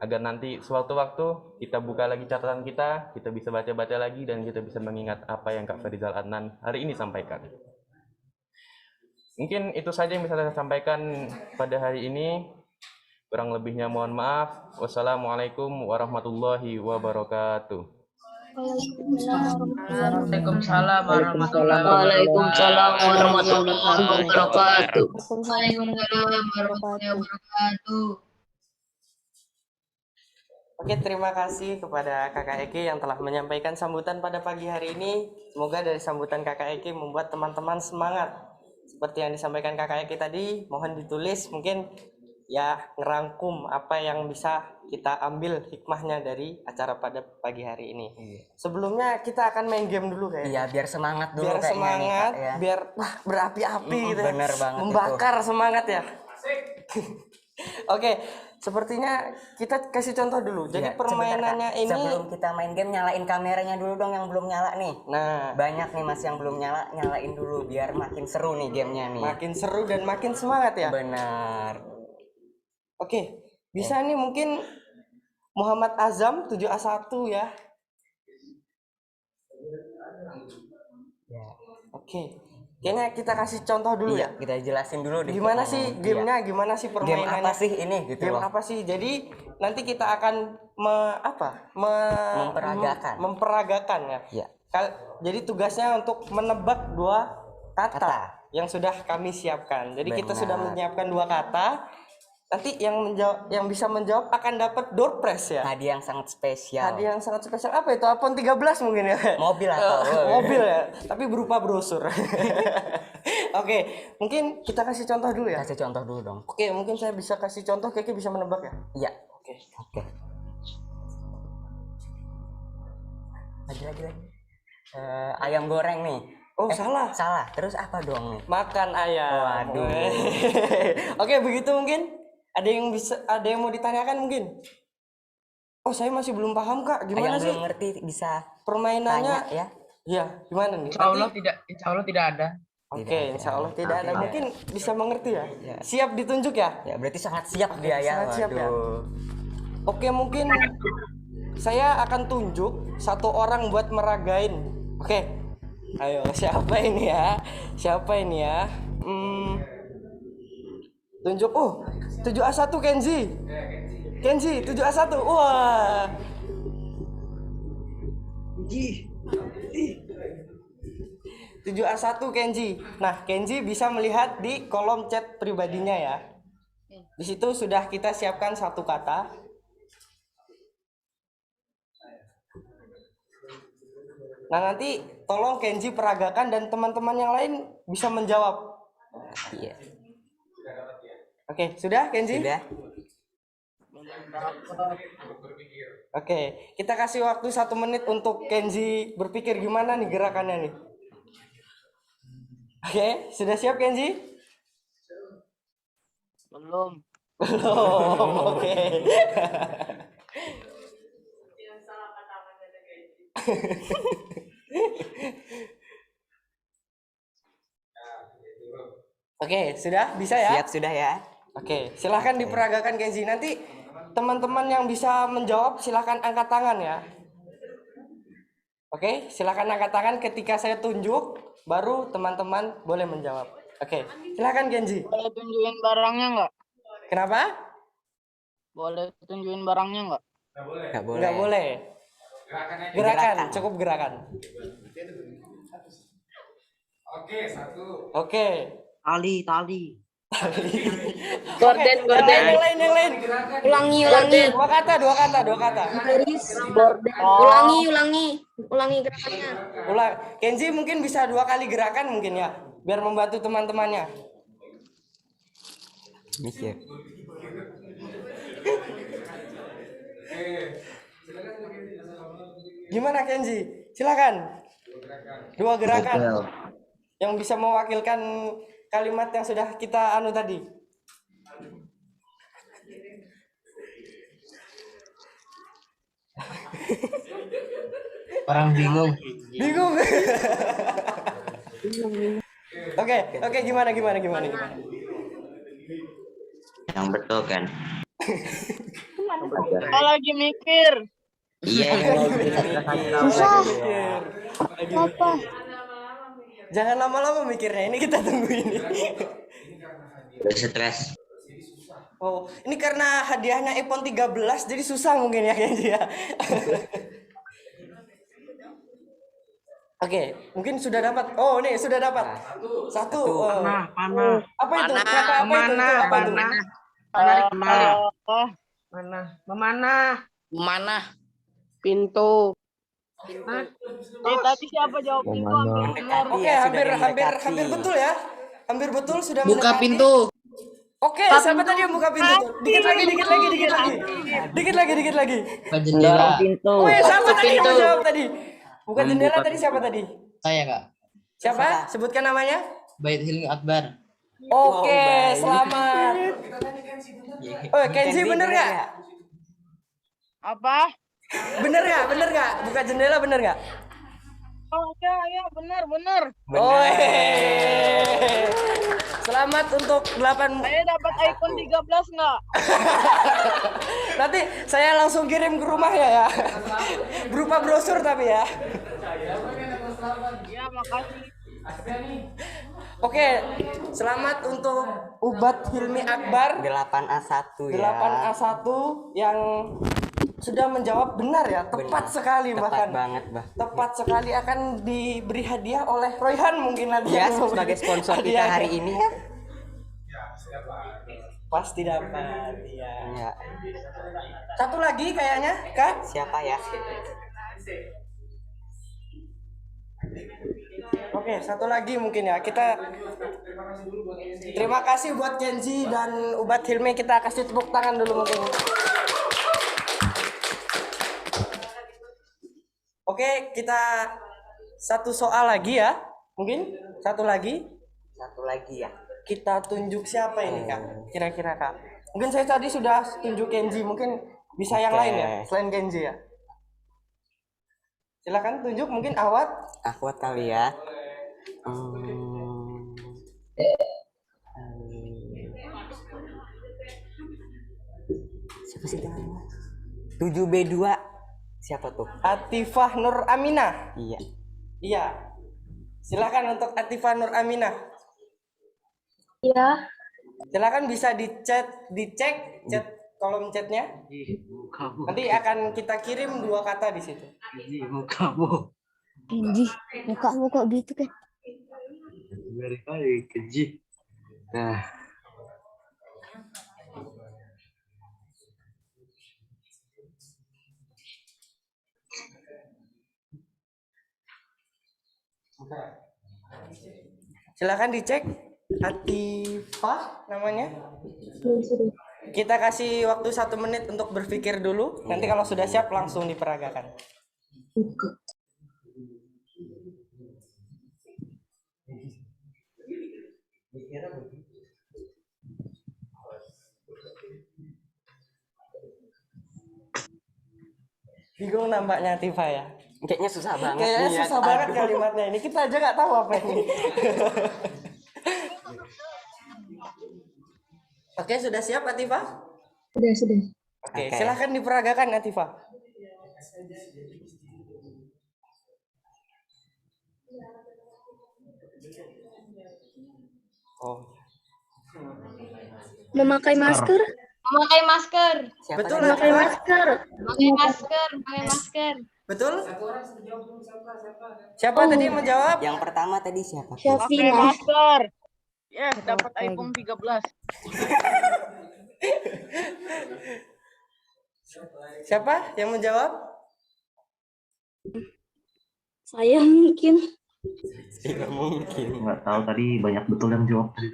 [SPEAKER 8] agar nanti suatu waktu kita buka lagi catatan kita bisa baca-baca lagi dan kita bisa mengingat apa yang Kak Fahrizal Adnan hari ini sampaikan. Mungkin itu saja yang bisa saya sampaikan pada hari ini. Kurang lebihnya mohon maaf. Wassalamualaikum warahmatullahi wabarakatuh.
[SPEAKER 7] Waalaikumsalam warahmatullahi
[SPEAKER 3] Waalaikumsalam warahmatullahi wabarakatuh.
[SPEAKER 7] Waalaikumsalam warahmatullahi wabarakatuh.
[SPEAKER 1] Oke, terima kasih kepada Kakak Eki yang telah menyampaikan sambutan pada pagi hari ini. Semoga dari sambutan Kakak Eki membuat teman-teman semangat. Seperti yang disampaikan Kakak Eki tadi, mohon ditulis mungkin ya ngerangkum apa yang bisa kita ambil hikmahnya dari acara pada pagi hari ini. Sebelumnya kita akan main game dulu kayaknya.
[SPEAKER 2] Iya, biar semangat dulu
[SPEAKER 1] Biar
[SPEAKER 2] kayaknya nih,
[SPEAKER 1] semangat,
[SPEAKER 2] Kak, ya.
[SPEAKER 1] biar berapi-api gitu ya.
[SPEAKER 2] Bener banget
[SPEAKER 1] Membakar semangat ya. Oke, sepertinya kita kasih contoh dulu. Jadi
[SPEAKER 2] Iya,
[SPEAKER 1] permainannya
[SPEAKER 2] sebentar, Kak.
[SPEAKER 1] ini
[SPEAKER 2] sebelum kita main game, nyalain kameranya dulu dong yang belum nyala nih.
[SPEAKER 1] nah,
[SPEAKER 2] Banyak nih Mas yang belum nyala, nyalain dulu biar makin seru nih gamenya nih.
[SPEAKER 1] makin seru dan makin semangat ya.
[SPEAKER 2] Benar.
[SPEAKER 1] Oke, bisa nih mungkin Muhammad Azam 7A1 ya.
[SPEAKER 2] Ya.
[SPEAKER 1] Oke. Kayaknya kita kasih contoh dulu
[SPEAKER 2] Iya,
[SPEAKER 1] ya.
[SPEAKER 2] kita jelasin dulu deh.
[SPEAKER 1] Gimana sih gamenya, gimana sih
[SPEAKER 2] Game
[SPEAKER 1] permainannya?
[SPEAKER 2] apa sih ini gitu
[SPEAKER 1] Game
[SPEAKER 2] loh.
[SPEAKER 1] apa sih? Jadi nanti kita akan memperagakan ya.
[SPEAKER 2] Iya.
[SPEAKER 1] Jadi tugasnya untuk menebak dua kata,
[SPEAKER 2] Kata.
[SPEAKER 1] yang sudah kami siapkan. Jadi kita
[SPEAKER 2] Benar.
[SPEAKER 1] sudah menyiapkan dua kata. Nanti yang bisa menjawab akan dapat door prize ya.
[SPEAKER 2] Hadiah yang sangat spesial.
[SPEAKER 1] Hadiah yang sangat spesial apa itu? iPhone 13 mungkin ya.
[SPEAKER 2] Mobil atau
[SPEAKER 1] mobil ya, tapi berupa brosur. Oke, mungkin kita kasih contoh dulu ya.
[SPEAKER 2] Kasih contoh dulu dong.
[SPEAKER 1] Oke, mungkin saya bisa kasih contoh, Kiki bisa menebak ya.
[SPEAKER 2] Iya.
[SPEAKER 1] Oke.
[SPEAKER 2] Oke. Lagi. Ayam goreng nih.
[SPEAKER 1] Oh, salah.
[SPEAKER 2] Salah. Terus apa dong nih?
[SPEAKER 1] Makan ayam.
[SPEAKER 2] Waduh.
[SPEAKER 1] Oke, begitu mungkin. Ada yang mau ditanyakan mungkin? Oh, saya masih belum paham, Kak. Gimana
[SPEAKER 2] yang
[SPEAKER 1] sih
[SPEAKER 2] belum ngerti bisa
[SPEAKER 1] permainannya?
[SPEAKER 2] tanya ya.
[SPEAKER 1] Iya, gimana nih?
[SPEAKER 7] Insya Allah tidak ada.
[SPEAKER 1] Oke, insya Allah tidak ada.
[SPEAKER 2] Oke.
[SPEAKER 1] Mungkin bisa mengerti ya.
[SPEAKER 2] Ya.
[SPEAKER 1] Siap ditunjuk ya?
[SPEAKER 2] Ya, berarti sangat siap dia ya.
[SPEAKER 1] sangat siap ya.
[SPEAKER 2] Waduh.
[SPEAKER 1] Oke, mungkin saya akan tunjuk satu orang buat meragain. Oke. Ayo, siapa ini ya? Tunjuk. Oh, 7A1 Kenzi. Kenzi, 7A1. Wah. 7A1 Kenzi. Nah, Kenzi bisa melihat di kolom chat pribadinya ya. Di situ sudah kita siapkan satu kata. Nah, nanti tolong Kenzi peragakan dan teman-teman yang lain bisa menjawab.
[SPEAKER 2] Iya.
[SPEAKER 1] Oke, sudah Kenzi?
[SPEAKER 2] Sudah.
[SPEAKER 1] Oke, kita kasih waktu 1 menit untuk Kenzi berpikir gimana nih gerakannya nih. Oke, sudah siap Kenzi?
[SPEAKER 7] Belum.
[SPEAKER 1] Belum. Oke. Oke, sudah bisa ya?
[SPEAKER 2] Siap sudah ya.
[SPEAKER 1] Oke, silahkan diperagakan Kenzi. Nanti teman-teman yang bisa menjawab silahkan angkat tangan ya. Oke, silahkan angkat tangan ketika saya tunjuk, baru teman-teman boleh menjawab. Oke, silahkan Kenzi.
[SPEAKER 7] Boleh tunjukin barangnya nggak?
[SPEAKER 1] Kenapa?
[SPEAKER 7] Boleh tunjukin barangnya nggak?
[SPEAKER 2] Nggak boleh.
[SPEAKER 1] Nggak boleh. Gerakan, cukup gerakan. Oke.
[SPEAKER 7] Tali.
[SPEAKER 3] Gorden.
[SPEAKER 1] Yang lain.
[SPEAKER 3] Ulangi.
[SPEAKER 1] Dua kata.
[SPEAKER 3] Ulangi gerakannya.
[SPEAKER 1] Ulang. Kenzi mungkin bisa 2 kali gerakan mungkin ya, biar membantu teman-temannya.
[SPEAKER 2] Mikir.
[SPEAKER 1] Gimana Kenzi? Silakan. 2 gerakan. Yang bisa mewakilkan kalimat yang sudah kita anu tadi.
[SPEAKER 7] Orang bingung.
[SPEAKER 1] Bingung. Oke, gimana?
[SPEAKER 9] Yang betul kan?
[SPEAKER 7] Kalau lagi mikir.
[SPEAKER 9] Iya.
[SPEAKER 1] Susah. Apa? Jangan lama-lama mikirnya. Ini kita tunggu ini.
[SPEAKER 9] Udah stres.
[SPEAKER 1] Oh, ini karena hadiahnya iPhone 13 jadi susah mungkin ya Kenji ya. Oke, mungkin sudah dapat. Oh, nih sudah dapat. Satu. Oh.
[SPEAKER 7] Panah.
[SPEAKER 1] Apa itu? Kata apa itu? Itu apa itu?
[SPEAKER 7] Menarik kembali.
[SPEAKER 3] Memanah. Pintu.
[SPEAKER 7] Tadi siapa jawab itu?
[SPEAKER 1] Oke,
[SPEAKER 2] Iya, sudah
[SPEAKER 1] hampir
[SPEAKER 2] mendekati.
[SPEAKER 1] betul ya. Hampir betul sudah
[SPEAKER 3] Buka
[SPEAKER 1] mendekati.
[SPEAKER 3] pintu.
[SPEAKER 1] Oke, siapa tadi yang buka pintu tuh? Dikit lagi. Dikit lagi.
[SPEAKER 7] Dorong pintu.
[SPEAKER 1] Wih, siapa tadi yang mau jawab tadi? Buka jendela tadi siapa tadi?
[SPEAKER 10] Saya Kak,
[SPEAKER 1] Siapa? Sebutkan namanya.
[SPEAKER 10] Bait Hilmi Akbar.
[SPEAKER 1] Oke,
[SPEAKER 2] baik.
[SPEAKER 1] selamat. Oh, Kenzi bener nggak?
[SPEAKER 7] Apa?
[SPEAKER 1] Bener nggak? Buka jendela bener nggak?
[SPEAKER 7] Oh ya benar.
[SPEAKER 1] Oh, selamat untuk 8.
[SPEAKER 7] Saya dapat iPhone 13 nggak?
[SPEAKER 1] Nanti saya langsung kirim ke rumah ya. Berupa brosur tapi ya.
[SPEAKER 7] Ya makasih.
[SPEAKER 1] Oke, selamat untuk Ubat Hilmi Akbar
[SPEAKER 2] 8A1 ya.
[SPEAKER 1] 8A1 yang sudah menjawab benar ya, tepat sekali
[SPEAKER 2] Tepat
[SPEAKER 1] bahkan.
[SPEAKER 2] banget, Bah.
[SPEAKER 1] Tepat sekali akan diberi hadiah oleh Royhan mungkin nanti.
[SPEAKER 2] Ya,
[SPEAKER 1] yang
[SPEAKER 2] sebagai
[SPEAKER 1] memberi
[SPEAKER 2] sponsor kita
[SPEAKER 1] hadiahnya.
[SPEAKER 2] hari ini ya.
[SPEAKER 1] Pasti dapat, ya.
[SPEAKER 2] Ya.
[SPEAKER 1] Satu lagi kayaknya, Kak.
[SPEAKER 2] Siapa ya?
[SPEAKER 1] Oke, satu lagi mungkin ya. Kita terima kasih buat Kenzi dan Ubat Hilmi. Kita kasih tepuk tangan dulu mungkin. Oke, kita satu soal lagi ya. Mungkin satu lagi.
[SPEAKER 2] Satu lagi ya.
[SPEAKER 1] Kita tunjuk siapa ini, Kak? Kira-kira, Kak. Mungkin saya tadi sudah tunjuk Kenzi, mungkin bisa yang
[SPEAKER 2] Oke.
[SPEAKER 1] lain ya, selain Kenzi ya. Silakan tunjuk mungkin Awad.
[SPEAKER 2] Akhwat kali ya. Siapa sih namanya? 7B2. Siapa tuh?
[SPEAKER 1] Atifah Nur Aminah.
[SPEAKER 2] Iya.
[SPEAKER 1] Iya. Silakan untuk Atifah Nur Aminah.
[SPEAKER 11] Iya.
[SPEAKER 1] Silakan bisa dicek chat kolom chatnya. Nanti akan kita kirim 2 kata di situ.
[SPEAKER 11] Kenji, mukamu kok gitu kan?
[SPEAKER 1] Silakan dicek Atifah namanya. Kita kasih waktu 1 menit untuk berpikir dulu. Nanti kalau sudah siap langsung diperagakan. Bingung nampaknya Atifah ya.
[SPEAKER 2] Kayaknya susah banget.
[SPEAKER 1] Kayaknya
[SPEAKER 2] nih ya.
[SPEAKER 1] susah banget
[SPEAKER 2] Aduh.
[SPEAKER 1] kalimatnya ini. Kita aja nggak tahu apa ini. Oke, sudah siap Atifah?
[SPEAKER 11] Sudah.
[SPEAKER 1] Oke,
[SPEAKER 2] Oke.
[SPEAKER 1] silahkan diperagakan Atifah. Oh,
[SPEAKER 11] Memakai masker?
[SPEAKER 12] Memakai masker.
[SPEAKER 2] Siapa
[SPEAKER 1] betul
[SPEAKER 2] tadi?
[SPEAKER 11] Memakai masker.
[SPEAKER 12] Memakai masker. Memakai masker.
[SPEAKER 1] betul? Siapa tadi yang menjawab?
[SPEAKER 2] Yang pertama tadi siapa?
[SPEAKER 7] Pakai
[SPEAKER 11] Syafina.
[SPEAKER 7] masker. Ya, dapat iPhone 13.
[SPEAKER 1] Siapa yang menjawab?
[SPEAKER 11] Saya mungkin.
[SPEAKER 2] Tidak mungkin.
[SPEAKER 10] Nggak tahu tadi banyak betul yang jawab tadi.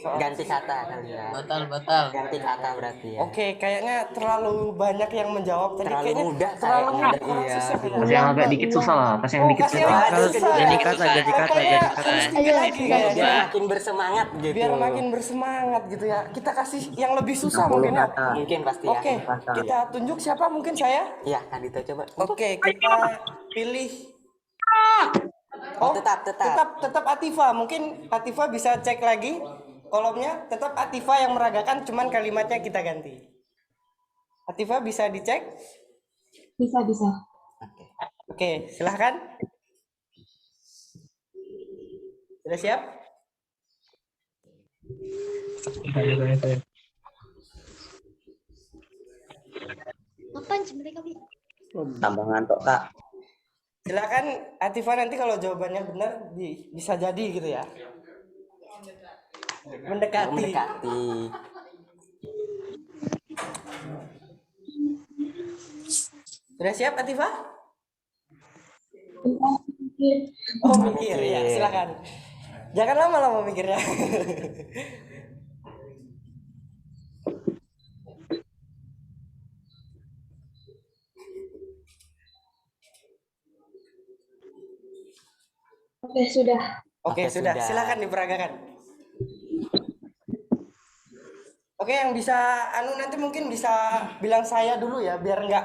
[SPEAKER 2] Ganti kata kali ya.
[SPEAKER 10] Batal.
[SPEAKER 2] Ganti kata berarti ya.
[SPEAKER 1] Oke, kayaknya terlalu banyak yang menjawab tadi.
[SPEAKER 2] Terlalu
[SPEAKER 1] Kayaknya
[SPEAKER 2] mudah
[SPEAKER 1] terlalu
[SPEAKER 2] kayaknya.
[SPEAKER 1] mudah. kurang
[SPEAKER 2] Iya.
[SPEAKER 1] susah ya.
[SPEAKER 10] Kasih yang agak dikit susah lah. Kasih yang
[SPEAKER 1] Oh,
[SPEAKER 10] dikit
[SPEAKER 1] kasih
[SPEAKER 10] susah.
[SPEAKER 1] yang agak susah.
[SPEAKER 4] Ganti kata.
[SPEAKER 1] Makanya
[SPEAKER 11] Ayo,
[SPEAKER 1] lagi kayaknya.
[SPEAKER 2] Biar makin bersemangat gitu.
[SPEAKER 1] Biar makin bersemangat gitu ya. Kita kasih yang lebih susah mungkin ya.
[SPEAKER 2] Mungkin pasti ya.
[SPEAKER 1] Oke, kita tunjuk siapa mungkin saya.
[SPEAKER 2] Iya, Kadito coba.
[SPEAKER 1] Oke, kita pilih.
[SPEAKER 2] Oh, tetap.
[SPEAKER 1] Tetap Atifah. Mungkin Atifah bisa cek lagi kolomnya. Tetap Atifah yang meragakan, cuman kalimatnya kita ganti. Atifah bisa dicek.
[SPEAKER 11] Bisa.
[SPEAKER 1] Oke, silahkan. Sudah siap?
[SPEAKER 12] Ngapain sih mereka, Bi?
[SPEAKER 9] Tambah ngantuk, Kak.
[SPEAKER 1] Silakan Atifa, nanti kalau jawabannya benar bisa jadi gitu ya. Mendekati. Sudah siap Atifa? Oh mikir ya, silakan. Jangan lama-lama mikirnya.
[SPEAKER 11] Oke, sudah.
[SPEAKER 1] Oke, sudah. Silakan diperagakan. Oke, yang bisa nanti mungkin bisa bilang saya dulu ya, biar enggak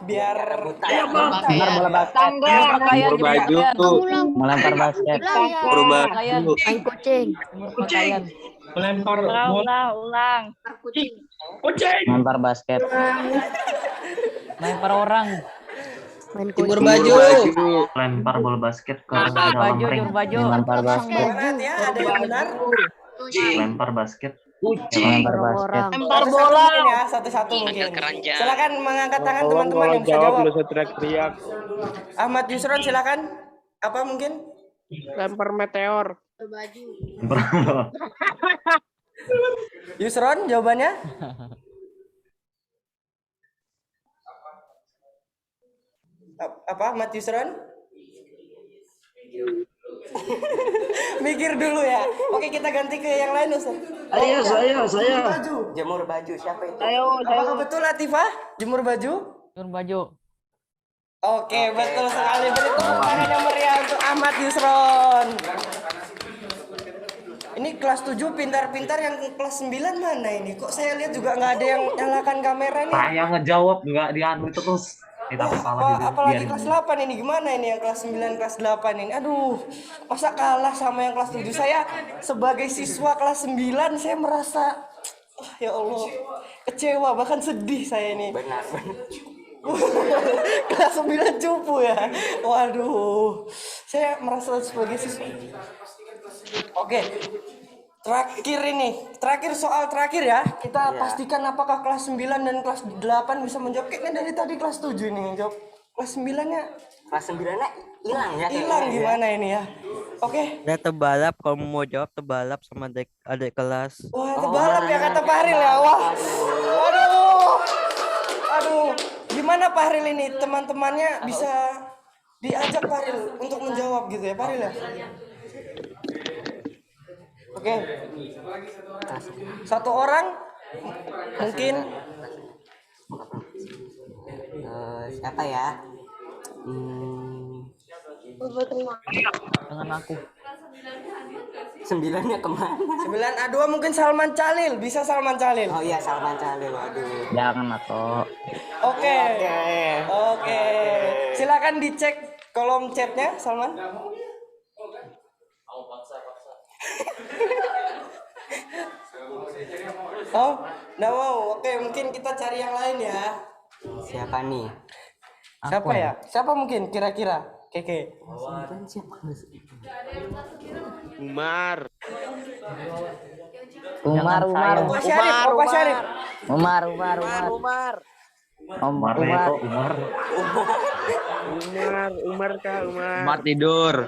[SPEAKER 1] biar
[SPEAKER 7] bola basket.
[SPEAKER 4] Jemur baju tuh.
[SPEAKER 10] Melempar basket.
[SPEAKER 4] Jemur baju.
[SPEAKER 12] Main kucing.
[SPEAKER 10] Melempar
[SPEAKER 7] Ulang.
[SPEAKER 10] melempar basket.
[SPEAKER 13] Lempar orang.
[SPEAKER 12] Main
[SPEAKER 3] Jemur
[SPEAKER 12] kucing.
[SPEAKER 3] baju.
[SPEAKER 10] Lempar bola basket ke dalam ring. Melempar basket.
[SPEAKER 1] semangat ya, ada yang benar.
[SPEAKER 10] Lempar basket.
[SPEAKER 12] Lempar
[SPEAKER 10] basket.
[SPEAKER 7] Lempar
[SPEAKER 1] Satu-satu
[SPEAKER 7] bola.
[SPEAKER 1] mungkin ya, satu-satu mungkin.
[SPEAKER 4] keranjang.
[SPEAKER 1] Silakan mengangkat tangan teman-teman yang bisa jawab.
[SPEAKER 5] teriak-teriak.
[SPEAKER 1] Ahmad Yusron silakan. Apa mungkin?
[SPEAKER 7] Lempar meteor.
[SPEAKER 1] Yusron jawabannya? Apa Ahmad Yusron? Mikir dulu ya. Oke, kita ganti ke yang lain Ustaz.
[SPEAKER 5] Saya.
[SPEAKER 1] Jemur baju siapa itu?
[SPEAKER 7] Ayo,
[SPEAKER 1] Apakah betul Latifah? Jemur baju?
[SPEAKER 13] Jemur baju.
[SPEAKER 1] Oke, betul sekali. Beri tepuk tangan yang meriah untuk Ahmad Yusron. Ini kelas 7 pintar-pintar, yang kelas 9 mana ini? Kok saya lihat juga nggak ada yang nyalakan kamera nih?
[SPEAKER 10] Saya ngejawab nggak dianu terus. Kita salah juga.
[SPEAKER 1] Apalagi kelas 8 ini, gimana ini yang kelas 9, kelas 8 ini? Aduh, masa kalah sama yang kelas 7? Saya sebagai siswa kelas 9, saya merasa, ya Allah, kecewa, bahkan sedih saya ini.
[SPEAKER 2] Benar.
[SPEAKER 1] Kelas 9 cupu ya. Waduh, saya merasa sebagai siswa. Oke, terakhir soal terakhir ya. Kita pastikan apakah kelas 9 dan kelas 8 bisa menjawab. Kayaknya dari tadi kelas 7 ini yang jawab. Kelas 9-nya
[SPEAKER 2] Kelas 9-nya hilang ya.
[SPEAKER 1] hilang gimana ini ya. Oke.
[SPEAKER 14] Ya tebalap, kalau mau jawab tebalap sama adik kelas.
[SPEAKER 1] Wah, tebalap ya kata Pak Haril ya. Wah. Aduh. Gimana Pak Haril ini? Teman-temannya bisa diajak Pak Haril untuk menjawab gitu ya Pak Haril ya. Oke. Satu orang mungkin
[SPEAKER 2] Siapa ya?
[SPEAKER 13] Dengan aku.
[SPEAKER 2] 9-nya kemana?
[SPEAKER 1] 9A2 mungkin Salman Chalil. Bisa Salman Chalil.
[SPEAKER 2] Oh iya, Salman Chalil. Waduh.
[SPEAKER 14] Jangan atau.
[SPEAKER 1] Oke. Silakan dicek kolom chatnya Salman. Oh, nggak mau. Oke, mungkin kita cari yang lain ya.
[SPEAKER 2] Siapa nih?
[SPEAKER 1] Siapa ya? Siapa mungkin kira-kira? Keke.
[SPEAKER 14] Umar.
[SPEAKER 1] Opa Syarif.
[SPEAKER 14] Umar. Umar tidur.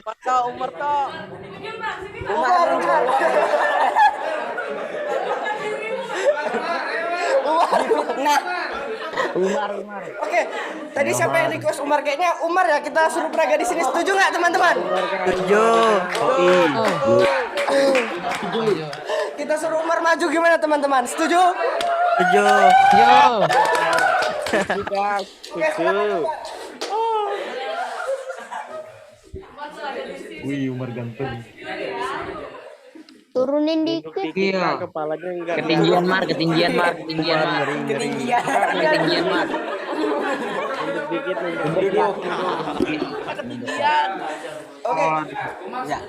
[SPEAKER 1] Umar. Oke, tadi siapa yang request Umar? Kayaknya Umar ya. Kita suruh peraga di sini. Setuju nggak teman-teman?
[SPEAKER 14] Setuju.
[SPEAKER 1] Kita suruh Umar maju gimana teman-teman? Setuju?
[SPEAKER 14] Setuju.
[SPEAKER 1] Oke, silakan.
[SPEAKER 10] Wih, Umar ganteng.
[SPEAKER 12] Turunin dikit.
[SPEAKER 14] Iya.
[SPEAKER 5] Kepalanya enggak.
[SPEAKER 14] Ketinggian Mar.
[SPEAKER 1] Ketinggian.
[SPEAKER 14] Mar.
[SPEAKER 5] Dikit
[SPEAKER 1] Oke. Ya.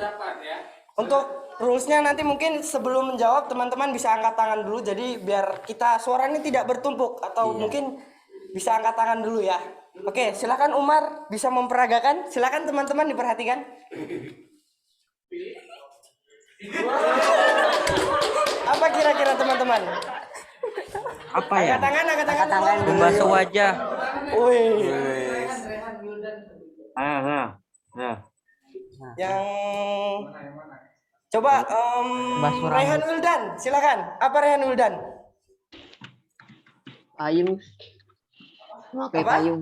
[SPEAKER 1] Untuk rulesnya nanti mungkin sebelum menjawab teman-teman bisa angkat tangan dulu. Jadi biar kita suaranya tidak bertumpuk atau mungkin bisa angkat tangan dulu ya. Oke, silakan Umar bisa memperagakan. Silakan teman-teman diperhatikan. Apa kira-kira teman-teman?
[SPEAKER 5] Apa ya?
[SPEAKER 1] Angkat tangan.
[SPEAKER 14] Membasuh wajah.
[SPEAKER 1] Wih.
[SPEAKER 5] Nah.
[SPEAKER 1] Yang coba
[SPEAKER 10] Basuh rambut.
[SPEAKER 1] Rehan Wildan, silakan. Apa Rehan Wildan?
[SPEAKER 3] Payung. Pakai
[SPEAKER 1] Apa?
[SPEAKER 3] payung.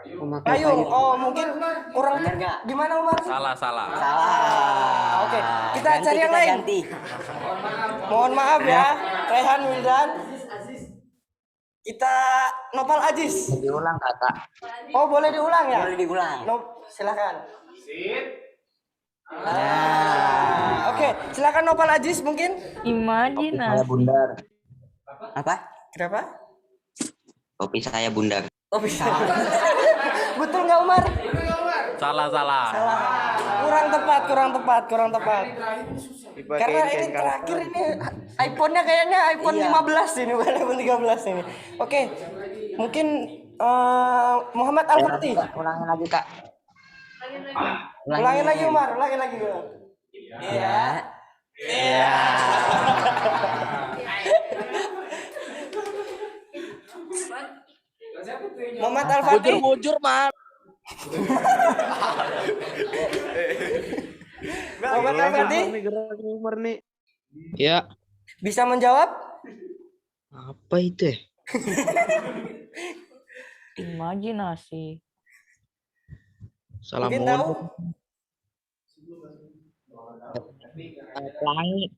[SPEAKER 3] Memakai
[SPEAKER 1] Payung. Oh, mungkin kurang gimana Umar?
[SPEAKER 8] Salah.
[SPEAKER 1] Oke, kita
[SPEAKER 2] Ganti,
[SPEAKER 1] cari yang
[SPEAKER 2] kita
[SPEAKER 1] lain.
[SPEAKER 2] ganti.
[SPEAKER 1] Mohon maaf ya, Rehan Wildan. Kita Nopal Ajis.
[SPEAKER 9] Diulang kakak.
[SPEAKER 1] Oh, boleh diulang ya?
[SPEAKER 2] Boleh diulang.
[SPEAKER 1] Silakan. Oke, silakan Nopal Ajis mungkin.
[SPEAKER 9] Saya bundar.
[SPEAKER 2] Apa?
[SPEAKER 1] Kenapa?
[SPEAKER 9] Topi saya bundar.
[SPEAKER 1] Oh bisa. Betul nggak Umar?
[SPEAKER 8] Salah.
[SPEAKER 1] Kurang tepat. Karena ini terakhir ini iPhone-nya kayaknya iPhone 15 ini, bukan iPhone 13 ini. Oke, mungkin Muhammad Al-Fatih.
[SPEAKER 9] Ulangin lagi kak.
[SPEAKER 1] Ulangin lagi Umar, ulangin lagi. Iya. Muhammad Al-Fatih.
[SPEAKER 14] Mujur, Mar.
[SPEAKER 1] Muhammad Al-Fatih.
[SPEAKER 5] Ya.
[SPEAKER 1] Bisa menjawab?
[SPEAKER 5] Apa itu ya?
[SPEAKER 10] Imajinasi.
[SPEAKER 1] Mungkin tahu?
[SPEAKER 5] Langit.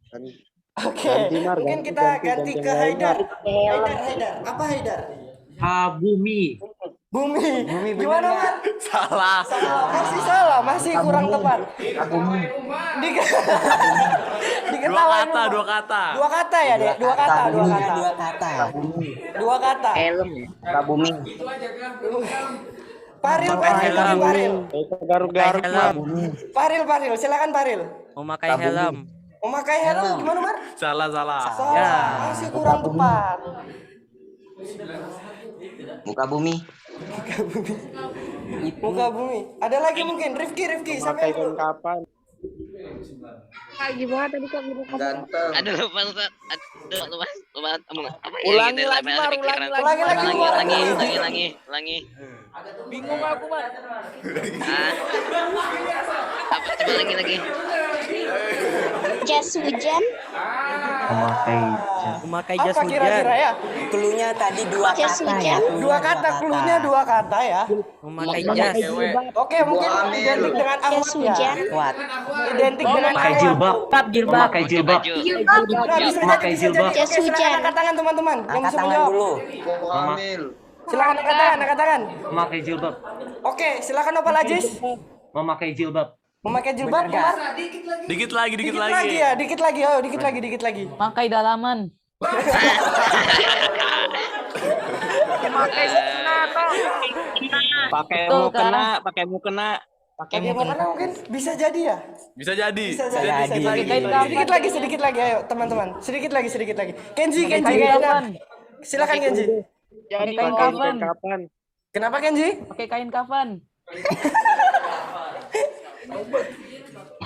[SPEAKER 1] Oke, mungkin kita ganti ke Haidar. Haidar. Apa Haidar?
[SPEAKER 5] Bumi.
[SPEAKER 1] Bumi. Gimana Mar?
[SPEAKER 8] Salah.
[SPEAKER 1] Masih kurang tepat.
[SPEAKER 8] Dua kata.
[SPEAKER 1] Dua kata ya, Dek? Dua kata.
[SPEAKER 9] Helm. Bumi.
[SPEAKER 1] Paril.
[SPEAKER 5] Garuk-garuk mah.
[SPEAKER 1] Paril, silakan Paril.
[SPEAKER 14] Memakai helm.
[SPEAKER 1] Memakai helm gimana Mar?
[SPEAKER 8] Salah.
[SPEAKER 1] Salah, masih kurang tepat.
[SPEAKER 9] Muka bumi.
[SPEAKER 1] Muka bumi. Ada lagi mungkin Rifki sampai dulu.
[SPEAKER 5] Kapan?
[SPEAKER 7] Gimana tadi Kak?
[SPEAKER 9] Ganteng.
[SPEAKER 10] Aduh, lupa Ustaz. Lupa.
[SPEAKER 5] Ulangi lagi, Mar.
[SPEAKER 10] Ulangi.
[SPEAKER 14] Bingung aku, Mar.
[SPEAKER 10] Coba lagi.
[SPEAKER 12] Jas hujan.
[SPEAKER 14] Memakai jas
[SPEAKER 1] Apa
[SPEAKER 14] hujan.
[SPEAKER 1] kira-kira ya?
[SPEAKER 2] Cluenya tadi dua
[SPEAKER 12] Jas
[SPEAKER 2] kata ya.
[SPEAKER 12] hujan.
[SPEAKER 1] Dua kata, cluenya dua kata ya.
[SPEAKER 14] Memakai jas.
[SPEAKER 1] Oke, mungkin identik dengan
[SPEAKER 12] Jas
[SPEAKER 1] Ahmad ya.
[SPEAKER 12] hujan.
[SPEAKER 2] Kuat.
[SPEAKER 1] Identik dengan Ahmad.
[SPEAKER 10] Memakai jilbab.
[SPEAKER 1] Nah, bisa jadi.
[SPEAKER 12] Jas
[SPEAKER 1] Oke, silakan
[SPEAKER 12] hujan.
[SPEAKER 1] angkat tangan teman-teman yang
[SPEAKER 2] Angkat
[SPEAKER 1] bisa
[SPEAKER 2] tangan
[SPEAKER 1] menjawab.
[SPEAKER 2] dulu.
[SPEAKER 1] Silakan angkat tangan.
[SPEAKER 10] Memakai jilbab.
[SPEAKER 1] Oke, silakan Nopal Ajis.
[SPEAKER 10] Memakai jilbab.
[SPEAKER 1] Memakai jilbab, Umar.
[SPEAKER 8] Dikit lagi.
[SPEAKER 1] Dikit lagi. Ayo, dikit lagi.
[SPEAKER 10] Pakai dalaman.
[SPEAKER 5] Pakai mukena.
[SPEAKER 1] Pakai mukena mungkin bisa jadi ya?
[SPEAKER 8] Bisa jadi.
[SPEAKER 1] Sedikit lagi, ayo teman-teman. Sedikit lagi. Kenji kayaknya. Silakan Kenji.
[SPEAKER 5] Jadi
[SPEAKER 10] kain kafan.
[SPEAKER 1] Kenapa Kenji?
[SPEAKER 10] Pakai kain kafan.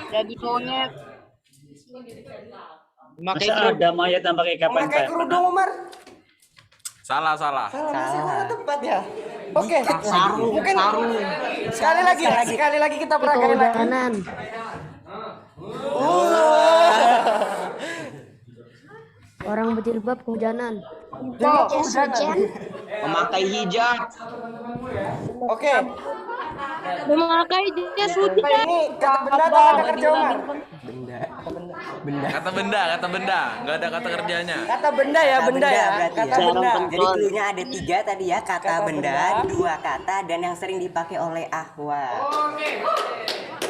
[SPEAKER 7] Jadi monyet.
[SPEAKER 6] Masa ada mayat yang pakai kapan,
[SPEAKER 1] Memakai
[SPEAKER 6] Pak?
[SPEAKER 1] kerudung, Umar.
[SPEAKER 8] Salah.
[SPEAKER 1] Masih kurang tepat ya. Oke. Mungkin sekali lagi kita peragain lagi.
[SPEAKER 12] Kehujanan. Orang berjilbab kehujanan. Jas hujan.
[SPEAKER 5] Memakai hijab.
[SPEAKER 1] Oke.
[SPEAKER 7] Memakai jas hujan.
[SPEAKER 1] Ini kata benda atau kata kerja, Umar?
[SPEAKER 8] Kata benda. Nggak ada kata kerjanya.
[SPEAKER 1] Kata benda ya.
[SPEAKER 2] Berarti
[SPEAKER 1] Kata
[SPEAKER 2] ya.
[SPEAKER 1] benda.
[SPEAKER 2] Jadi cluenya ada 3 tadi ya, kata benda, 2 kata, dan yang sering dipakai oleh Ahwat.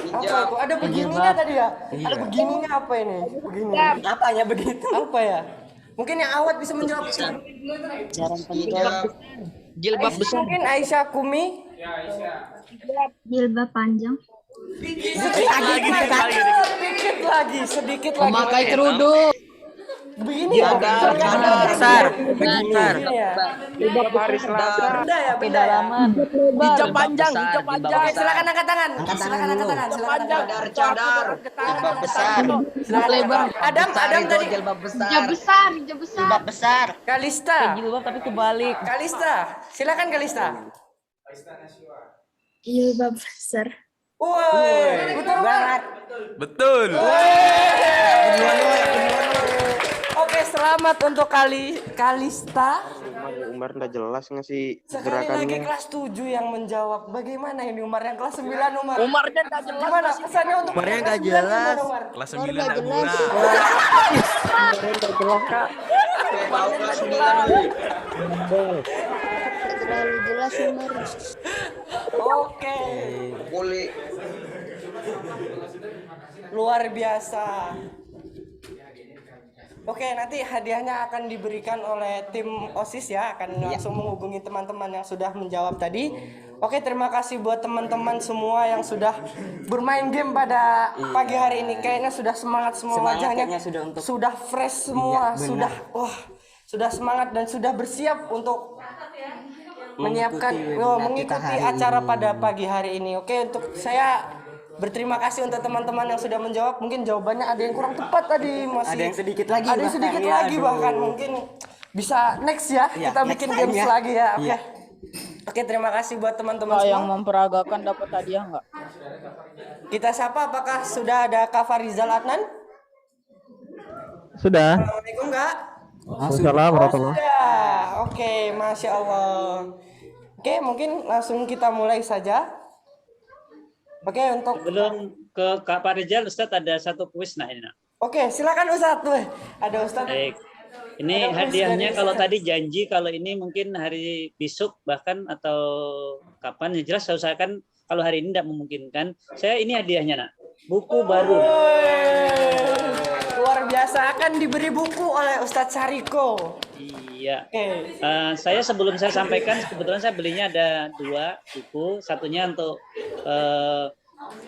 [SPEAKER 1] Apa itu? Ada begininya tadi ya? Ada begininya apa ini? Begini.
[SPEAKER 2] Apanya begitu?
[SPEAKER 1] Apa ya? Mungkin yang Awat bisa menjawab.
[SPEAKER 5] Jilbab besar.
[SPEAKER 1] Mungkin Aisyah Kumi.
[SPEAKER 11] Jilbab panjang.
[SPEAKER 1] Sedikit lagi.
[SPEAKER 3] Memakai kerudung.
[SPEAKER 1] Begini ya.
[SPEAKER 5] Besar.
[SPEAKER 1] Besar.
[SPEAKER 5] Tiap hari Selasa.
[SPEAKER 1] Benda ya, benda ya.
[SPEAKER 7] Hijab panjang, hijab
[SPEAKER 1] Oke,
[SPEAKER 7] panjang.
[SPEAKER 1] silakan angkat tangan.
[SPEAKER 2] Angkat
[SPEAKER 1] Silakan
[SPEAKER 2] tangan
[SPEAKER 1] angkat
[SPEAKER 2] dulu.
[SPEAKER 1] tangan. Silakan angkat tangan.
[SPEAKER 9] Cadar. Jilbab besar.
[SPEAKER 1] Silakan. Adam tadi.
[SPEAKER 9] Jilbab besar.
[SPEAKER 7] Hijab besar, hijab besar.
[SPEAKER 9] Jilbab besar.
[SPEAKER 1] Kalista.
[SPEAKER 7] Jilbab tapi kebalik.
[SPEAKER 1] Kalista. Silakan Kalista.
[SPEAKER 11] Jilbab besar.
[SPEAKER 1] Woi, betul banget.
[SPEAKER 4] Betul.
[SPEAKER 1] Oke, selamat untuk Kalista.
[SPEAKER 4] Umar udah jelas ngasih
[SPEAKER 1] Sekali lagi
[SPEAKER 4] gerakannya.
[SPEAKER 1] kelas 7 yang menjawab. Bagaimana ini Umar yang kelas 9 Umar?
[SPEAKER 7] Umarnya nggak jelas.
[SPEAKER 1] Gimana kesannya untuk
[SPEAKER 14] Umarnya nggak
[SPEAKER 1] kelas 9 gimana,
[SPEAKER 14] jelas.
[SPEAKER 1] Umar?
[SPEAKER 4] Kelas
[SPEAKER 12] Umar
[SPEAKER 4] 9
[SPEAKER 12] nggak
[SPEAKER 4] tak
[SPEAKER 12] jelas.
[SPEAKER 4] guna.
[SPEAKER 9] Tahu kelas 9.
[SPEAKER 12] Terlalu jelas Umar.
[SPEAKER 1] Oke.
[SPEAKER 9] Boleh.
[SPEAKER 1] Luar biasa. Oke, nanti hadiahnya akan diberikan oleh tim OSIS ya, akan langsung menghubungi teman-teman yang sudah menjawab tadi. Oke, terima kasih buat teman-teman semua yang sudah bermain game pada pagi hari ini. Kayaknya sudah semangat semua
[SPEAKER 2] Semangat
[SPEAKER 1] wajahnya.
[SPEAKER 2] kayaknya sudah untuk-
[SPEAKER 1] sudah fresh semua,
[SPEAKER 2] Iya,
[SPEAKER 1] sudah sudah semangat dan sudah bersiap untuk menyiapkan mengikuti
[SPEAKER 2] hari
[SPEAKER 1] acara
[SPEAKER 2] ini.
[SPEAKER 1] pada pagi hari ini. Oke, untuk saya berterima kasih untuk teman-teman yang sudah menjawab. Mungkin jawabannya ada yang kurang tepat tadi, masih
[SPEAKER 2] Ada yang sedikit lagi
[SPEAKER 1] ada yang
[SPEAKER 2] bahkan,
[SPEAKER 1] sedikit
[SPEAKER 2] ya,
[SPEAKER 1] lagi
[SPEAKER 2] aduh.
[SPEAKER 1] bahkan mungkin bisa next ya,
[SPEAKER 2] Iya,
[SPEAKER 1] kita
[SPEAKER 2] next
[SPEAKER 1] bikin
[SPEAKER 2] time
[SPEAKER 1] games
[SPEAKER 2] ya.
[SPEAKER 1] lagi ya. Oke.
[SPEAKER 2] Iya.
[SPEAKER 1] Oke, terima kasih buat teman-teman
[SPEAKER 7] Yang
[SPEAKER 1] semua.
[SPEAKER 7] memperagakan dapat hadiah nggak?
[SPEAKER 1] Kita sapa, apakah sudah ada Kak Farizal Adnan?
[SPEAKER 14] Sudah.
[SPEAKER 1] Assalamualaikum Kak.
[SPEAKER 14] Waalaikumsalam warahmatullahi.
[SPEAKER 1] Sudah. Oke, Masya Allah. Oke, mungkin langsung kita mulai saja. Oke, untuk
[SPEAKER 6] Sebelum ke Kak Farizal, Ustadz ada satu kuis nah ini. Nak.
[SPEAKER 1] Oke, silakan Ustadz. Tuh, ada Ustadz.
[SPEAKER 6] Baik. Ini
[SPEAKER 1] Ada kuis
[SPEAKER 6] hadiahnya
[SPEAKER 1] dari
[SPEAKER 6] kalau
[SPEAKER 1] Ustadz.
[SPEAKER 6] tadi janji kalau ini mungkin hari besok bahkan atau kapan ya jelas saya usahakan kalau hari ini tidak memungkinkan. Saya ini hadiahnya nak buku baru.
[SPEAKER 1] Luar biasa, akan diberi buku oleh Ustadz Sariko.
[SPEAKER 6] Iya.
[SPEAKER 1] Oke.
[SPEAKER 6] Saya sebelum saya sampaikan kebetulan saya belinya ada 2 buku. Satunya untuk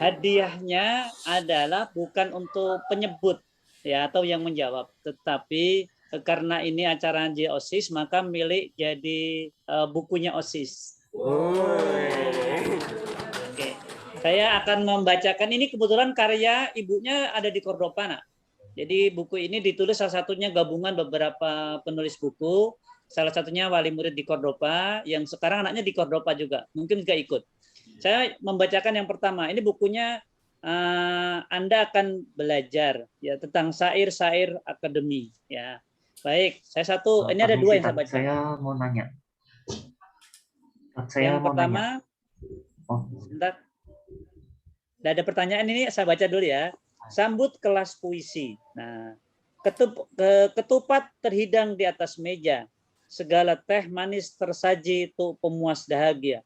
[SPEAKER 6] hadiahnya adalah bukan untuk penyebut ya atau yang menjawab, tetapi karena ini acara OSIS maka milik jadi bukunya OSIS. Oke. Saya akan membacakan ini kebetulan karya ibunya ada di Cordoba, Nak. Jadi buku ini ditulis salah satunya gabungan beberapa penulis buku, salah satunya wali murid di Cordoba yang sekarang anaknya di Cordoba juga, mungkin juga ikut. Saya membacakan yang pertama. Ini bukunya Anda akan belajar ya tentang syair-syair akademi ya. Baik, saya satu. Ini ada 2 yang saya baca.
[SPEAKER 10] Saya mau nanya. Saya
[SPEAKER 6] Yang
[SPEAKER 10] mau
[SPEAKER 6] pertama,
[SPEAKER 10] nanya. Oh.
[SPEAKER 6] sebentar. Tidak ada pertanyaan ini saya baca dulu ya. Sambut kelas puisi. Nah, ketupat terhidang di atas meja. Segala teh manis tersaji untuk pemuas dahagia.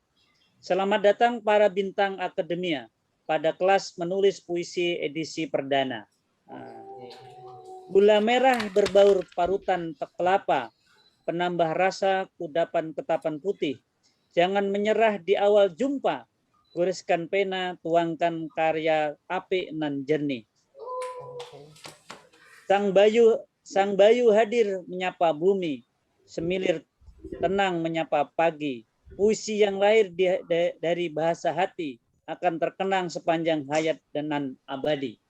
[SPEAKER 6] Selamat datang para bintang akademia pada kelas menulis puisi edisi perdana. Gula merah berbaur parutan kelapa, penambah rasa kudapan ketapan putih. Jangan menyerah di awal jumpa. Goreskan pena, tuangkan karya apik nan jernih. Sang Bayu hadir menyapa bumi, semilir tenang menyapa pagi. Puisi yang lahir dari bahasa hati akan terkenang sepanjang hayat dan nan abadi.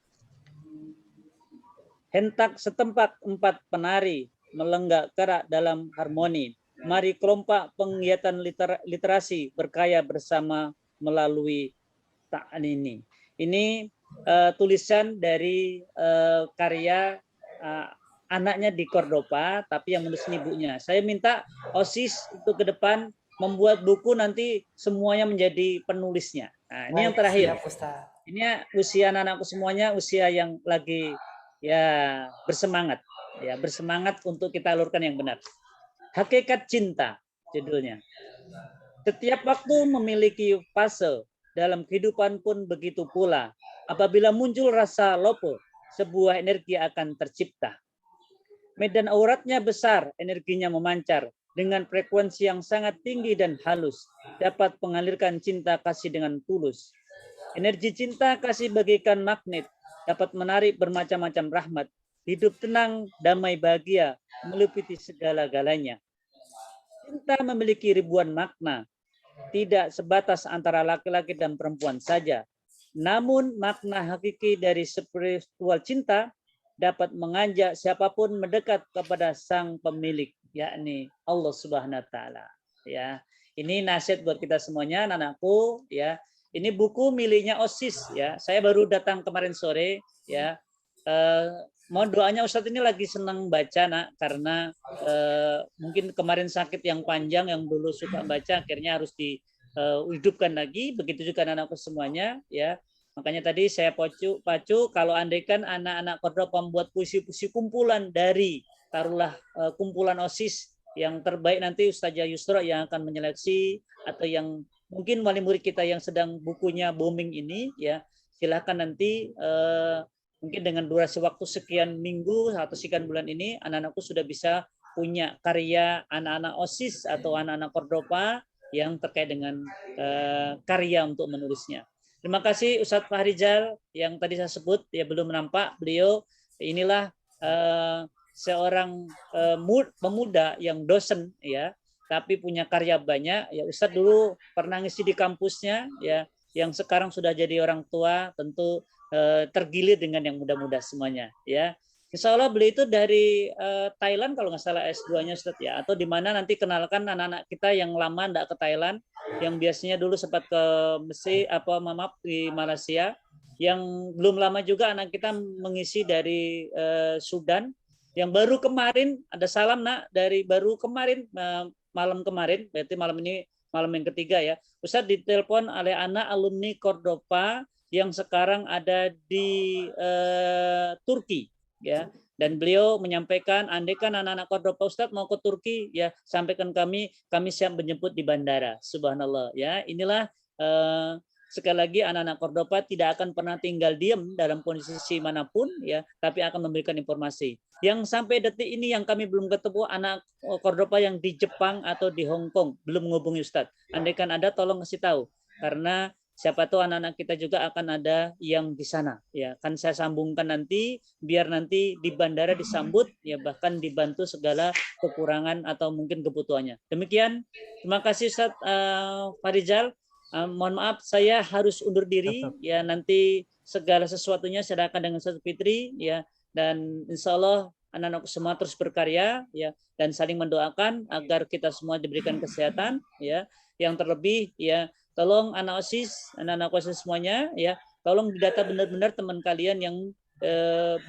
[SPEAKER 6] Hentak setempat 4 penari, melenggak kerak dalam harmoni. Mari kelompak penggiatan literasi berkaya bersama melalui ta'an ini. Ini tulisan dari karya anaknya di Cordoba, tapi yang menulis ibunya. Saya minta OSIS itu ke depan membuat buku nanti semuanya menjadi penulisnya. Nah, ini yang terakhir. Ini usia anak-anakku semuanya usia yang lagi ya bersemangat, ya bersemangat untuk kita alurkan yang benar. Hakikat cinta judulnya. Setiap waktu memiliki fase, dalam kehidupan pun begitu pula. Apabila muncul rasa lopo, sebuah energi akan tercipta. Medan auratnya besar, energinya memancar. Dengan frekuensi yang sangat tinggi dan halus, dapat mengalirkan cinta kasih dengan tulus. Energi cinta kasih bagaikan magnet, dapat menarik bermacam-macam rahmat. hidup tenang, damai, bahagia, meliputi segala-galanya. Cinta memiliki ribuan makna, tidak sebatas antara laki-laki dan perempuan saja. Namun makna hakiki dari spiritual cinta dapat mengajak siapapun mendekat kepada sang pemilik, yakni Allah Subhanahu wa taala. Ya. Ini nasihat buat kita semuanya, anak-anakku, ya. Ini buku miliknya OSIS, ya. Saya baru datang kemarin sore, ya. Mohon doanya Ustadz ini lagi senang baca, nak, karena mungkin kemarin sakit yang panjang, yang dulu suka baca akhirnya harus dihidupkan lagi. Begitu juga anak-anakku semuanya, ya. Makanya tadi saya pacu kalau andaikan anak-anak Kordopa membuat puisi-puisi kumpulan dari taruhlah kumpulan OSIS yang terbaik, nanti Ustazah Yusra yang akan menyeleksi, atau yang mungkin wali murid kita yang sedang bukunya booming ini, ya silahkan nanti mungkin dengan durasi waktu sekian minggu atau sekian bulan ini anak-anakku sudah bisa punya karya anak-anak OSIS atau anak-anak Kordopa yang terkait dengan karya untuk menulisnya. Terima kasih Ustadz Fahrizal yang tadi saya sebut, ya belum nampak beliau. Inilah seorang pemuda yang dosen, ya, tapi punya karya banyak. Ya Ustadz dulu pernah ngisi di kampusnya, ya, yang sekarang sudah jadi orang tua, tentu tergilir dengan yang muda-muda semuanya, ya. Insya Allah beliau itu dari Thailand kalau nggak salah S2-nya Ustadz, ya, atau di mana nanti kenalkan anak-anak kita yang lama nggak ke Thailand, yang biasanya dulu sempat ke Mesir, di Malaysia, yang belum lama juga anak kita mengisi dari Sudan, yang baru kemarin ada salam, nak, dari baru kemarin malam kemarin, berarti malam ini malam yang ketiga, ya, Ustadz ditelepon oleh anak alumni Kordopa yang sekarang ada di Turki, ya, dan beliau menyampaikan andaikan anak-anak Kordopa Ustadz mau ke Turki, ya sampaikan kami siap menjemput di bandara. Subhanallah, ya. Inilah sekali lagi anak-anak Kordopa tidak akan pernah tinggal diam dalam posisi manapun, ya, tapi akan memberikan informasi. Yang sampai detik ini yang kami belum ketemu anak Kordopa yang di Jepang atau di Hong Kong belum menghubungi Ustadz. Andaikan ada tolong kasih tahu, karena siapa tahu anak-anak kita juga akan ada yang di sana, ya, kan saya sambungkan nanti biar nanti di bandara disambut, ya, bahkan dibantu segala kekurangan atau mungkin kebutuhannya. Demikian, terima kasih Ustadz Fahrizal. Mohon maaf saya harus undur diri, ya, nanti segala sesuatunya serahkan dengan Ustadz Fitri, ya, dan insya Allah anak-anak semua terus berkarya, ya, dan saling mendoakan agar kita semua diberikan kesehatan, ya, yang terlebih, ya, tolong anak OSIS, anak-anak OSIS semuanya, ya, tolong didata benar-benar teman kalian yang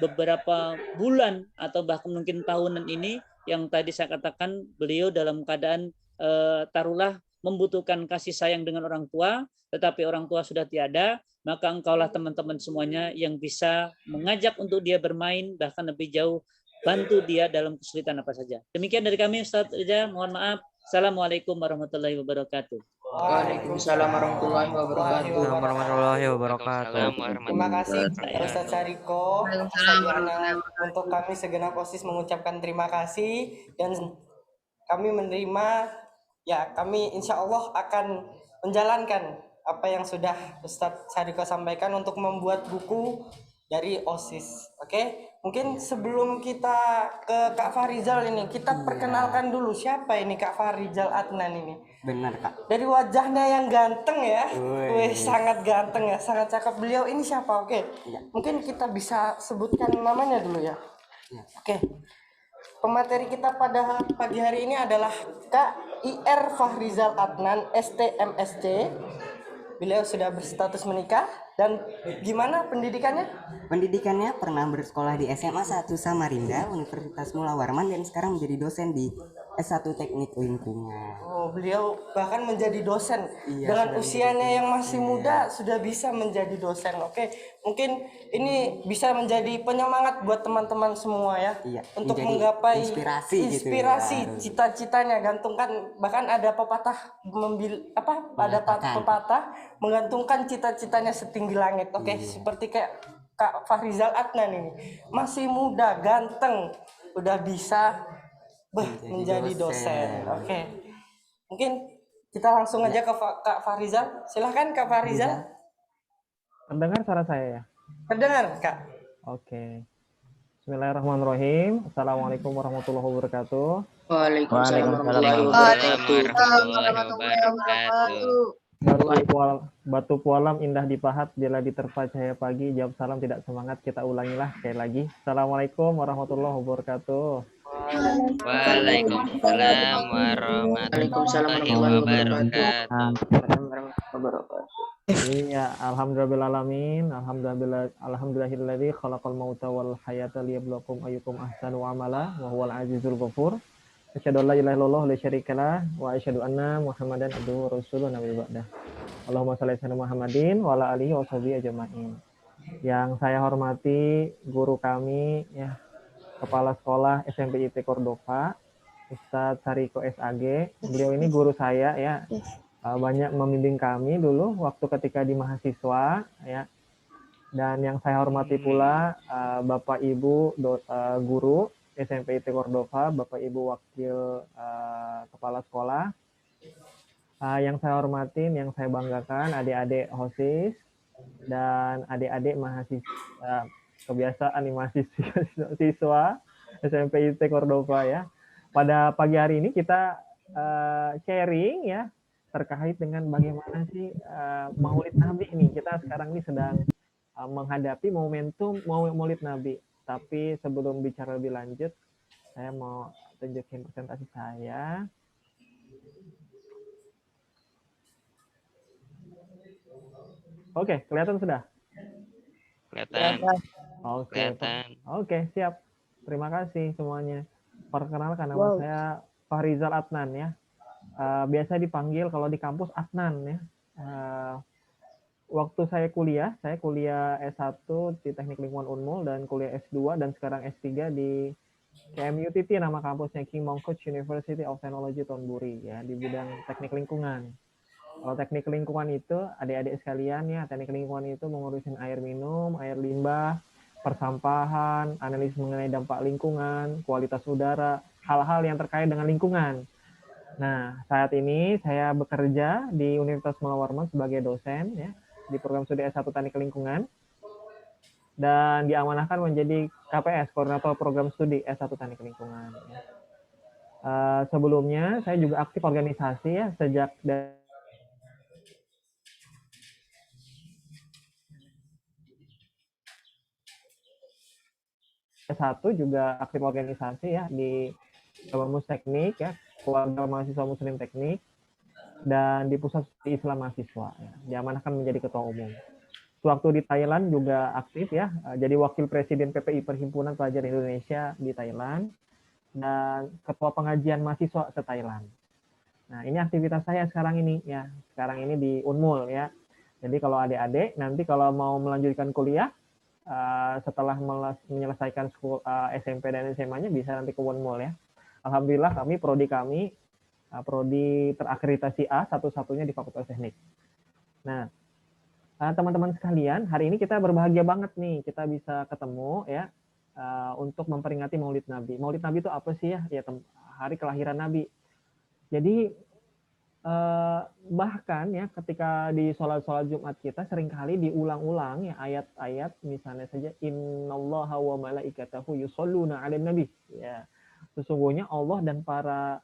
[SPEAKER 6] beberapa bulan atau bahkan mungkin tahunan ini yang tadi saya katakan beliau dalam keadaan taruhlah membutuhkan kasih sayang dengan orang tua, tetapi orang tua sudah tiada, maka engkaulah teman-teman semuanya yang bisa mengajak untuk dia bermain, bahkan lebih jauh bantu dia dalam kesulitan apa saja. Demikian dari kami Ustaz Reza, mohon maaf. Assalamualaikum warahmatullahi wabarakatuh.
[SPEAKER 9] Waalaikumsalam warahmatullahi wabarakatuh.
[SPEAKER 14] Warahmatullahi wabarakatuh.
[SPEAKER 1] Terima kasih Ustaz Syariko. Untuk kami segenap OSIS mengucapkan terima kasih, dan kami menerima, ya, kami insya Allah akan menjalankan apa yang sudah Ustadz Syariko sampaikan untuk membuat buku dari OSIS. Oke, mungkin sebelum kita ke Kak Fahrizal ini, kita perkenalkan dulu siapa ini Kak Fahrizal Adnan ini.
[SPEAKER 2] Benar, Kak.
[SPEAKER 1] Dari wajahnya yang ganteng, ya, sangat ganteng, ya, sangat cakep. Beliau ini siapa? Oke, mungkin kita bisa sebutkan namanya dulu, ya. Oke. Pemateri kita pada pagi hari ini adalah Kak IR Fahrizal Adnan, STMSC. Beliau sudah berstatus menikah, dan gimana pendidikannya?
[SPEAKER 2] Pendidikannya pernah bersekolah di SMA 1 Samarinda, Universitas Mula Warman, dan sekarang menjadi dosen di S1 Teknik Lingkungan.
[SPEAKER 1] Oh, beliau bahkan menjadi dosen. Dengan usianya yang masih muda sudah bisa menjadi dosen. Oke, mungkin ini bisa menjadi penyemangat buat teman-teman semua, ya, untuk menggapai inspirasi cita-citanya. Gantungkan, bahkan ada pepatah pepatah menggantungkan cita-citanya setinggi langit. Oke, seperti kayak Kak Fahrizal Adnan ini, masih muda, ganteng, udah bisa menjadi dosen. Oke. Mungkin kita langsung aja ke Kak Fahrizal. Silahkan Kak Fahrizal.
[SPEAKER 13] Terdengar suara saya, ya?
[SPEAKER 1] Terdengar, Kak.
[SPEAKER 13] Oke. Bismillahirrahmanirrahim. Assalamualaikum warahmatullahi wabarakatuh.
[SPEAKER 9] Waalaikumsalam
[SPEAKER 10] Waalaikumsalam
[SPEAKER 9] warahmatullahi wabarakatuh.
[SPEAKER 13] Batu pualam indah dipahat, bila diterpa cahaya pagi, jawab salam tidak semangat, kita ulangilah sekali lagi. Assalamualaikum warahmatullahi wabarakatuh.
[SPEAKER 10] Waalaikumsalam warahmatullahi wabarakatuh.
[SPEAKER 13] Iya, alhamdulillahirrahmanirrahim. Alhamdulillahilladzi khalaqal mauta wal hayata liyabluwakum ayyukum ahsanu amala wa huwal azizul ghafur. Asyhadu an la ilaha illallah la syarikalah wa asyhadu anna Muhammadan abduhu wa rasuluh nabiyyu ba'dah. Allahumma shalli ala Muhammadin wa ala alihi wa sahbihi ajmain. Yang saya hormati guru kami ya, Kepala Sekolah SMP IT Cordova, Ustadz Sariko SAG. Beliau ini guru saya ya. Banyak membimbing kami dulu waktu ketika di mahasiswa ya. Dan yang saya hormati pula Bapak Ibu guru SMP IT Cordova, Bapak Ibu wakil kepala sekolah. Yang saya hormatin, yang saya banggakan adik-adik OSIS dan adik-adik mahasiswa, kebiasaan nih mahasiswa SMP IT Cordova ya. Pada pagi hari ini kita sharing ya terkait dengan bagaimana sih Maulid Nabi ini. Kita sekarang ini sedang menghadapi momentum Maulid Nabi. Tapi sebelum bicara lebih lanjut, saya mau tunjukin presentasi saya. Oke, kelihatan sudah?
[SPEAKER 10] Kelihatan.
[SPEAKER 13] Oke, siap. Terima kasih semuanya. Perkenalkan nama saya Fahrizal Adnan ya. Biasa dipanggil kalau di kampus Adnan ya. Waktu saya kuliah S1 di Teknik Lingkungan Unmul dan kuliah S2 dan sekarang S3 di KMUTT, nama kampusnya King Mongkut University of Technology Thonburi ya, di bidang teknik lingkungan. Kalau teknik lingkungan itu adik-adik sekalian ya, teknik lingkungan itu mengurusin air minum, air limbah, persampahan, analisis mengenai dampak lingkungan, kualitas udara, hal-hal yang terkait dengan lingkungan. Nah, saat ini saya bekerja di Universitas Mula Warman sebagai dosen ya, di program studi S1 Teknik Lingkungan dan diamanahkan menjadi KPS, koordinator program studi S1 Teknik Lingkungan. Ya. Sebelumnya saya juga aktif organisasi ya, sejak S1 juga aktif organisasi ya di Kamus Teknik ya, Keluarga Mahasiswa Muslim Teknik, dan di Pusat Studi Islam Mahasiswa ya, diamanahkan menjadi ketua umum. Waktu di Thailand juga aktif ya, jadi wakil presiden PPI Perhimpunan Pelajar Indonesia di Thailand dan ketua pengajian mahasiswa se Thailand. Nah, ini aktivitas saya sekarang ini ya, sekarang ini di Unmul ya. Jadi kalau adik-adik nanti kalau mau melanjutkan kuliah setelah menyelesaikan SMP dan SMA-nya bisa nanti ke Unmul ya. Alhamdulillah prodi terakreditasi A satu-satunya di Fakultas Teknik. Nah, teman-teman sekalian, hari ini kita berbahagia banget nih, kita bisa ketemu ya untuk memperingati Maulid Nabi. Maulid Nabi itu apa sih ya? Ya hari kelahiran Nabi. Jadi bahkan ya ketika di sholat Jumat kita seringkali diulang-ulang ya ayat-ayat, misalnya saja innallaha wa malaikatahu yusholluna 'alan nabi ya. Sesungguhnya Allah dan para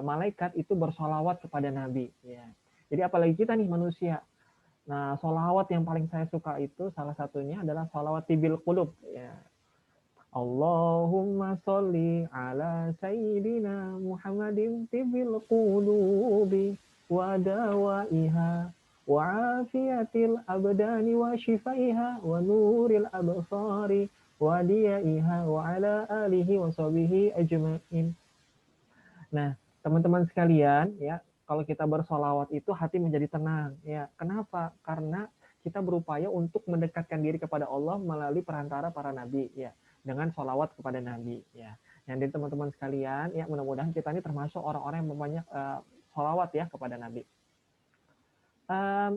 [SPEAKER 13] malaikat itu bersolawat kepada Nabi ya. Jadi apalagi kita nih manusia. Nah, solawat yang paling saya suka itu salah satunya adalah solawat tibil qulub ya. Allahumma sholli ala sayyidina Muhammadin tibil qulubi wa dawaiha wa afiyatil abdani wa shifaiha wa nuril absari wa diyaiha wa ala alihi wa sahbihi ajma'in. Nah, teman-teman sekalian ya, kalau kita bersolawat itu hati menjadi tenang ya. Kenapa? Karena kita berupaya untuk mendekatkan diri kepada Allah melalui perantara para nabi ya, dengan solawat kepada nabi ya. Yang teman-teman sekalian ya, mudah-mudahan kita ini termasuk orang-orang yang membanyak solawat ya kepada nabi.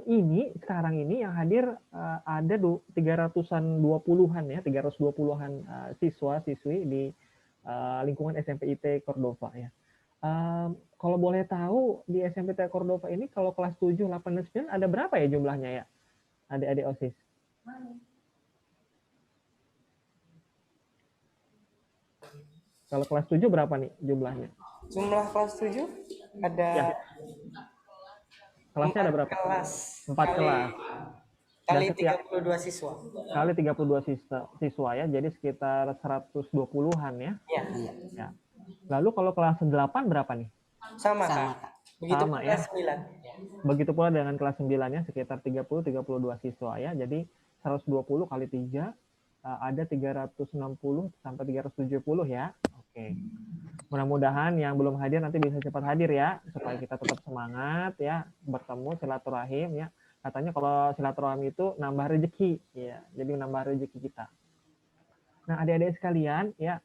[SPEAKER 13] Ini sekarang ini yang hadir ada 320-an ya, 320-an siswa-siswi di lingkungan SMP IT Cordova ya. Kalau boleh tahu di SMP IT Cordova ini kalau kelas 7, 8, dan 9 ada berapa ya jumlahnya ya? Adik-adik OSIS. Kalau kelas 7 berapa nih jumlahnya?
[SPEAKER 1] Jumlah kelas 7 ada
[SPEAKER 13] Ya. Kelasnya ada berapa?
[SPEAKER 1] kelas.
[SPEAKER 13] 4 kelas.
[SPEAKER 1] Kali
[SPEAKER 13] Dan setiap
[SPEAKER 1] 32 siswa.
[SPEAKER 13] kali 32 siswa ya, jadi sekitar 120-an ya.
[SPEAKER 1] Iya.
[SPEAKER 13] Ya. Lalu kalau kelas 8 berapa nih?
[SPEAKER 1] Sama, Kak. Begitu
[SPEAKER 13] Sama,
[SPEAKER 1] kelas
[SPEAKER 13] ya.
[SPEAKER 1] 9.
[SPEAKER 13] Begitu pula dengan kelas 9-nya sekitar 30-32 siswa ya. Jadi 120 kali 3 ada 360 sampai 370 ya. Oke. Mudah-mudahan yang belum hadir nanti bisa cepat hadir ya, supaya kita tetap semangat ya, bertemu silaturahim ya. Katanya kalau silaturahim itu nambah rezeki ya. Jadi nambah rezeki kita. Nah, adik-adik sekalian ya,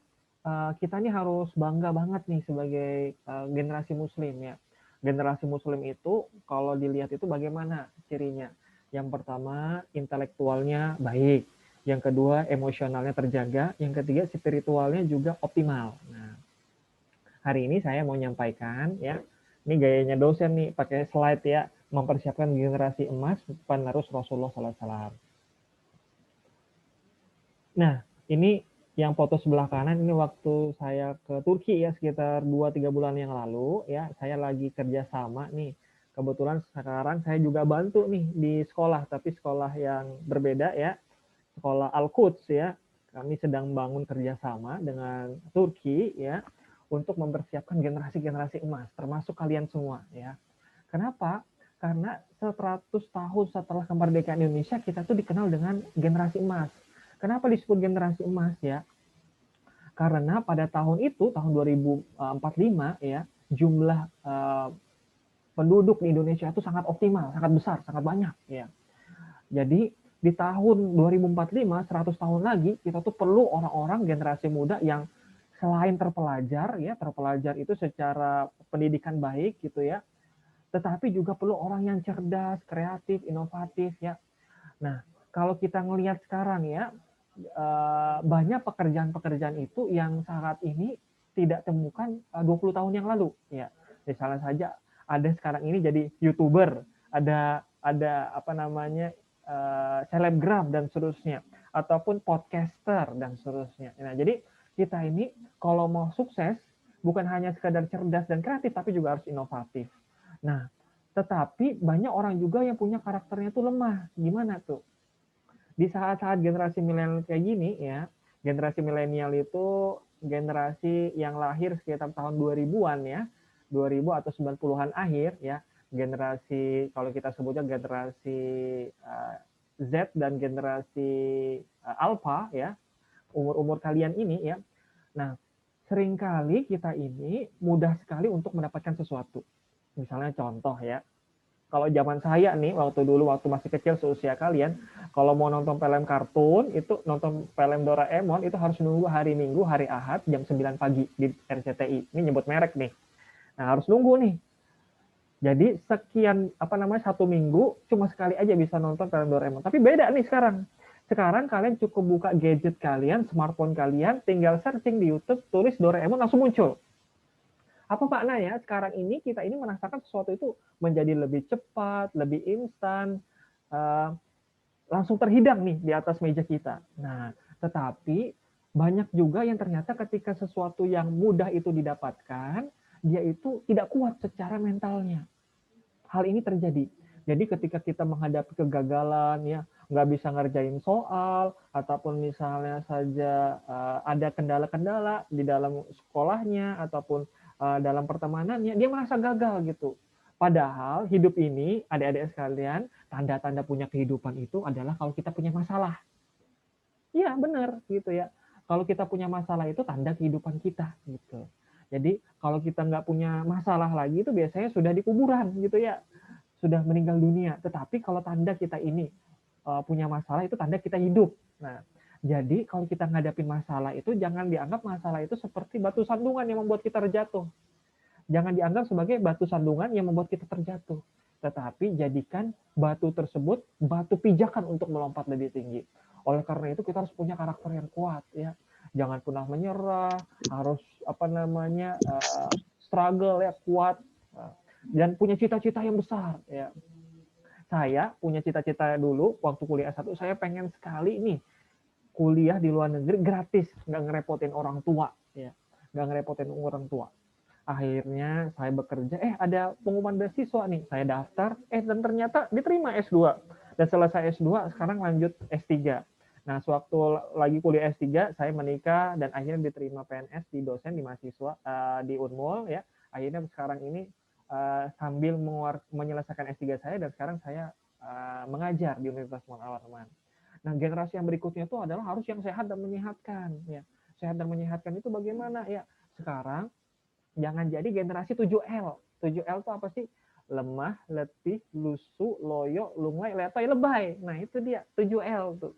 [SPEAKER 13] kita nih harus bangga banget nih sebagai generasi muslim ya. Generasi muslim itu kalau dilihat itu bagaimana cirinya? Yang pertama, intelektualnya baik. Yang kedua, emosionalnya terjaga. Yang ketiga, spiritualnya juga optimal. Nah, hari ini saya mau nyampaikan ya, ini gayanya dosen nih, pakai slide ya, mempersiapkan generasi emas penerus Rasulullah SAW. Nah, ini yang foto sebelah kanan ini waktu saya ke Turki ya, sekitar 2-3 bulan yang lalu ya, saya lagi kerja sama nih. Kebetulan sekarang saya juga bantu nih di sekolah, tapi sekolah yang berbeda ya, sekolah Al-Quds ya. Kami sedang bangun kerjasama dengan Turki ya, untuk mempersiapkan generasi-generasi emas, termasuk kalian semua ya. Kenapa? Karena 100 tahun setelah kemerdekaan Indonesia, kita tuh dikenal dengan generasi emas. Kenapa disebut generasi emas ya? Karena pada tahun itu, tahun 2045 ya, jumlah penduduk di Indonesia itu sangat optimal, sangat besar, sangat banyak ya. Jadi di tahun 2045, 100 tahun lagi, kita tuh perlu orang-orang generasi muda yang selain terpelajar ya, terpelajar itu secara pendidikan baik gitu ya, tetapi juga perlu orang yang cerdas, kreatif, inovatif ya. Nah, kalau kita ngelihat sekarang ya, banyak pekerjaan-pekerjaan itu yang saat ini tidak temukan 20 tahun yang lalu ya. Misalnya saja ada sekarang ini jadi YouTuber, ada apa namanya, selebgram dan seterusnya, ataupun podcaster dan seterusnya. Nah, jadi kita ini kalau mau sukses bukan hanya sekadar cerdas dan kreatif, tapi juga harus inovatif. Nah, tetapi banyak orang juga yang punya karakternya itu lemah. Gimana tuh? Di saat-saat generasi milenial kayak gini ya, generasi milenial itu generasi yang lahir sekitar tahun 2000-an ya, 2000 atau 90-an akhir ya, generasi kalau kita sebutnya generasi Z dan generasi Alpha ya, umur-umur kalian ini ya. Nah, seringkali kita ini mudah sekali untuk mendapatkan sesuatu. Misalnya contoh ya, kalau zaman saya nih, waktu masih kecil seusia kalian, kalau mau nonton film kartun, itu nonton film Doraemon, itu harus nunggu hari Minggu, hari Ahad, jam 9 pagi di RCTI. Ini nyebut merek nih. Nah, harus nunggu nih. Jadi sekian, 1 minggu, cuma sekali aja bisa nonton film Doraemon. Tapi beda nih sekarang. Sekarang kalian cukup buka gadget kalian, smartphone kalian, tinggal searching di YouTube, tulis Doraemon, langsung muncul. Apa maknanya? Sekarang ini kita ini merasakan sesuatu itu menjadi lebih cepat, lebih instan, langsung terhidang nih di atas meja kita. Nah, tetapi banyak juga yang ternyata ketika sesuatu yang mudah itu didapatkan, dia itu tidak kuat secara mentalnya. Hal ini terjadi. Jadi ketika kita menghadapi kegagalan, ya nggak bisa ngerjain soal, ataupun misalnya saja ada kendala-kendala di dalam sekolahnya, ataupun dalam pertemanannya, dia merasa gagal gitu. Padahal hidup ini, adik-adik sekalian, tanda-tanda punya kehidupan itu adalah kalau kita punya masalah. Iya, benar gitu ya. Kalau kita punya masalah itu tanda kehidupan kita gitu. Jadi kalau kita nggak punya masalah lagi itu biasanya sudah di kuburan gitu ya, sudah meninggal dunia. Tetapi kalau tanda kita ini punya masalah itu tanda kita hidup. Nah, jadi kalau kita ngadapin masalah itu jangan dianggap masalah itu seperti batu sandungan yang membuat kita terjatuh. Jangan dianggap sebagai batu sandungan yang membuat kita terjatuh. Tetapi jadikan batu tersebut batu pijakan untuk melompat lebih tinggi. Oleh karena itu kita harus punya karakter yang kuat ya. Jangan pernah menyerah, harus struggle ya, kuat dan punya cita-cita yang besar ya. Saya punya cita-cita dulu waktu kuliah S1, saya pengen sekali nih kuliah di luar negeri gratis, nggak ngerepotin orang tua ya. nggak ngerepotin orang tua. Akhirnya saya bekerja, ada pengumuman beasiswa nih, saya daftar, dan ternyata diterima S2. Dan selesai S2, sekarang lanjut S3. Nah, sewaktu lagi kuliah S3, saya menikah dan akhirnya diterima PNS di dosen di mahasiswa di Unmul ya. Akhirnya sekarang ini sambil menyelesaikan S3 saya dan sekarang saya mengajar di Universitas Muhammad Al-Rahman. Nah, generasi yang berikutnya itu adalah harus yang sehat dan menyehatkan ya. Sehat dan menyehatkan itu bagaimana ya? Sekarang jangan jadi generasi 7L. 7L itu apa sih? Lemah, letih, lusuh, loyo, lunglai, letoy, lebay. Nah, itu dia 7L tuh.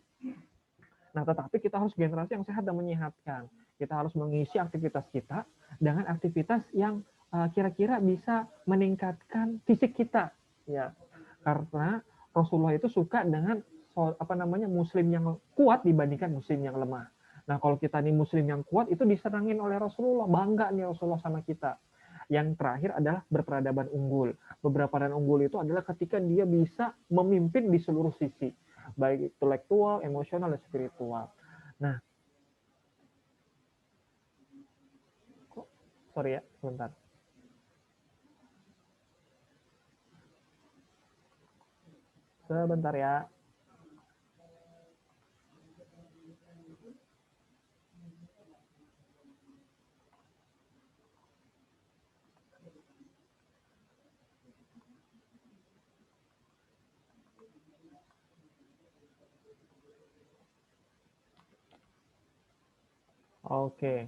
[SPEAKER 13] Nah, tetapi kita harus generasi yang sehat dan menyehatkan. Kita harus mengisi aktivitas kita dengan aktivitas yang kira-kira bisa meningkatkan fisik kita, ya. Karena Rasulullah itu suka dengan muslim yang kuat dibandingkan muslim yang lemah. Nah, kalau kita nih muslim yang kuat itu diserangin oleh Rasulullah, bangga nih Rasulullah sama kita. Yang terakhir adalah berperadaban unggul. Berperadaban unggul itu adalah ketika dia bisa memimpin di seluruh sisi, baik intelektual, emosional, dan spiritual. Nah, sorry ya, sebentar. Sebentar ya. Oke.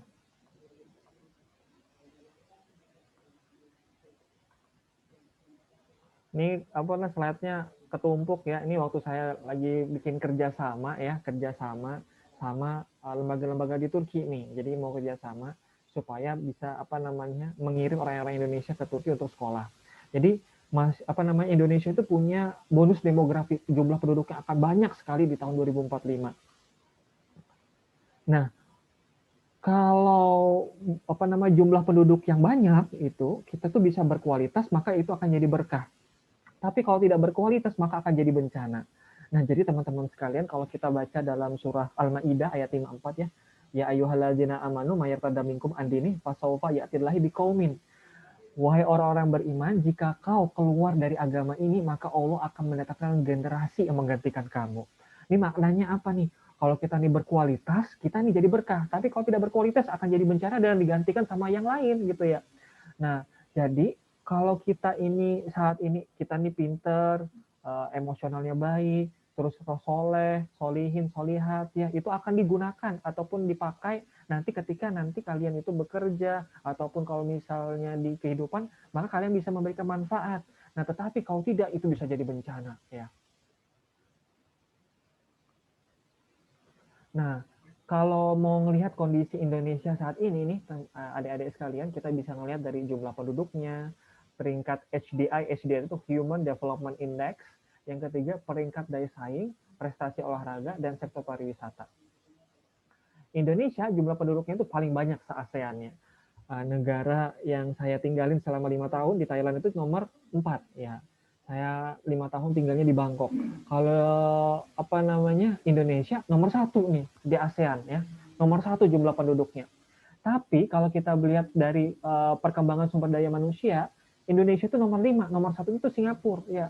[SPEAKER 13] Ini slide-nya ketumpuk ya. Ini waktu saya lagi bikin kerjasama sama lembaga-lembaga di Turki nih. Jadi mau kerjasama supaya bisa mengirim orang-orang Indonesia ke Turki untuk sekolah. Jadi Indonesia itu punya bonus demografi, jumlah penduduknya akan banyak sekali di tahun 2045. Nah, kalau jumlah penduduk yang banyak itu kita tuh bisa berkualitas, maka itu akan jadi berkah. Tapi kalau tidak berkualitas maka akan jadi bencana. Nah, jadi teman-teman sekalian, kalau kita baca dalam surah Al-Maidah ayat 54 ya, ya ayyuhalladzina amanu mayartadda minkum an dini fasawfa ya'tillahi biqaumin. Wahai orang-orang beriman, jika kau keluar dari agama ini, maka Allah akan mendatangkan generasi yang menggantikan kamu. Ini maknanya apa nih? Kalau kita nih berkualitas, kita nih jadi berkah. Tapi kalau tidak berkualitas akan jadi bencana dan digantikan sama yang lain gitu ya. Nah, jadi kalau kita ini saat ini kita nih pinter, emosionalnya baik, terus soleh, solihin, solihat, ya itu akan digunakan ataupun dipakai nanti ketika kalian itu bekerja ataupun kalau misalnya di kehidupan, maka kalian bisa memberikan manfaat. Nah, tetapi kalau tidak itu bisa jadi bencana, ya. Nah, kalau mau melihat kondisi Indonesia saat ini nih, adik-adik sekalian, kita bisa melihat dari jumlah penduduknya, peringkat HDI itu Human Development Index, yang ketiga peringkat daya saing, prestasi olahraga, dan sektor pariwisata. Indonesia jumlah penduduknya itu paling banyak se-ASEAN-nya. Negara yang saya tinggalin selama 5 tahun di Thailand itu nomor 4 ya. Saya 5 tahun tinggalnya di Bangkok. Kalau Indonesia nomor 1 nih di ASEAN ya, nomor 1 jumlah penduduknya. Tapi kalau kita melihat dari perkembangan sumber daya manusia, Indonesia itu nomor 5, nomor 1 itu Singapura ya.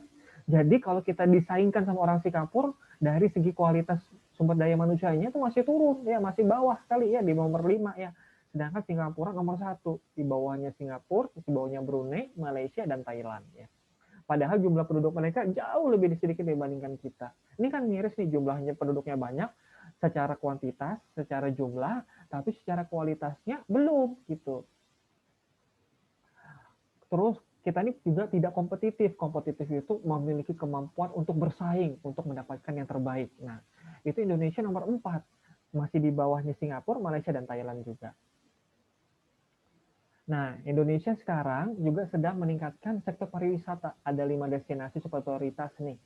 [SPEAKER 13] Jadi kalau kita disaingkan sama orang Singapura dari segi kualitas sumber daya manusianya itu masih turun ya, masih bawah sekali ya di nomor 5 ya. Sedangkan Singapura nomor 1, di bawahnya Singapura, di bawahnya Brunei, Malaysia, dan Thailand ya. Padahal jumlah penduduk mereka jauh lebih sedikit dibandingkan kita. Ini kan miris nih, jumlahnya penduduknya banyak secara kuantitas, secara jumlah, tapi secara kualitasnya belum gitu. Terus kita ini juga tidak kompetitif. Kompetitif itu memiliki kemampuan untuk bersaing, untuk mendapatkan yang terbaik. Nah, itu Indonesia nomor 4. Masih di bawahnya Singapura, Malaysia, dan Thailand juga. Nah, Indonesia sekarang juga sedang meningkatkan sektor pariwisata. Ada 5 destinasi super prioritas nih.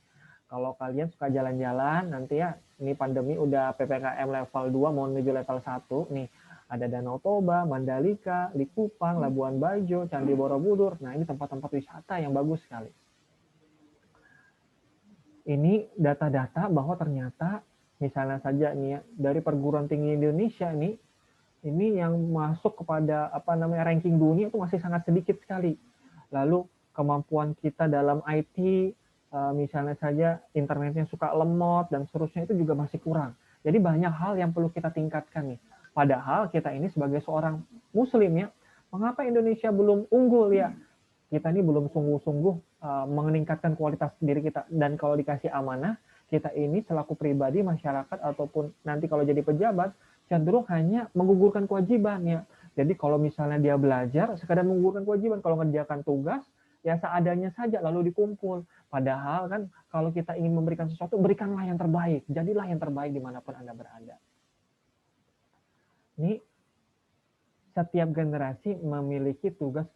[SPEAKER 13] Kalau kalian suka jalan-jalan, nanti ya, ini pandemi udah PPKM level 2 mau menuju level 1 nih. Ada Danau Toba, Mandalika, Likupang, Labuan Bajo, Candi Borobudur. Nah, ini tempat-tempat wisata yang bagus sekali. Ini data-data bahwa ternyata, misalnya saja nih ya, dari perguruan tinggi Indonesia nih, ini yang masuk kepada ranking dunia itu masih sangat sedikit sekali. Lalu kemampuan kita dalam IT, misalnya saja internetnya suka lemot dan seterusnya, itu juga masih kurang. Jadi banyak hal yang perlu kita tingkatkan nih. Padahal kita ini sebagai seorang muslim ya, mengapa Indonesia belum unggul ya? Kita ini belum sungguh-sungguh meningkatkan kualitas diri kita. Dan kalau dikasih amanah, kita ini selaku pribadi, masyarakat, ataupun nanti kalau jadi pejabat, cenderung hanya menggugurkan kewajiban ya. Jadi kalau misalnya dia belajar, sekadar menggugurkan kewajiban, kalau ngerjakan tugas, ya seadanya saja lalu dikumpul. Padahal kan kalau kita ingin memberikan sesuatu, berikanlah yang terbaik. Jadilah yang terbaik dimanapun Anda berada. Ini setiap generasi memiliki tugas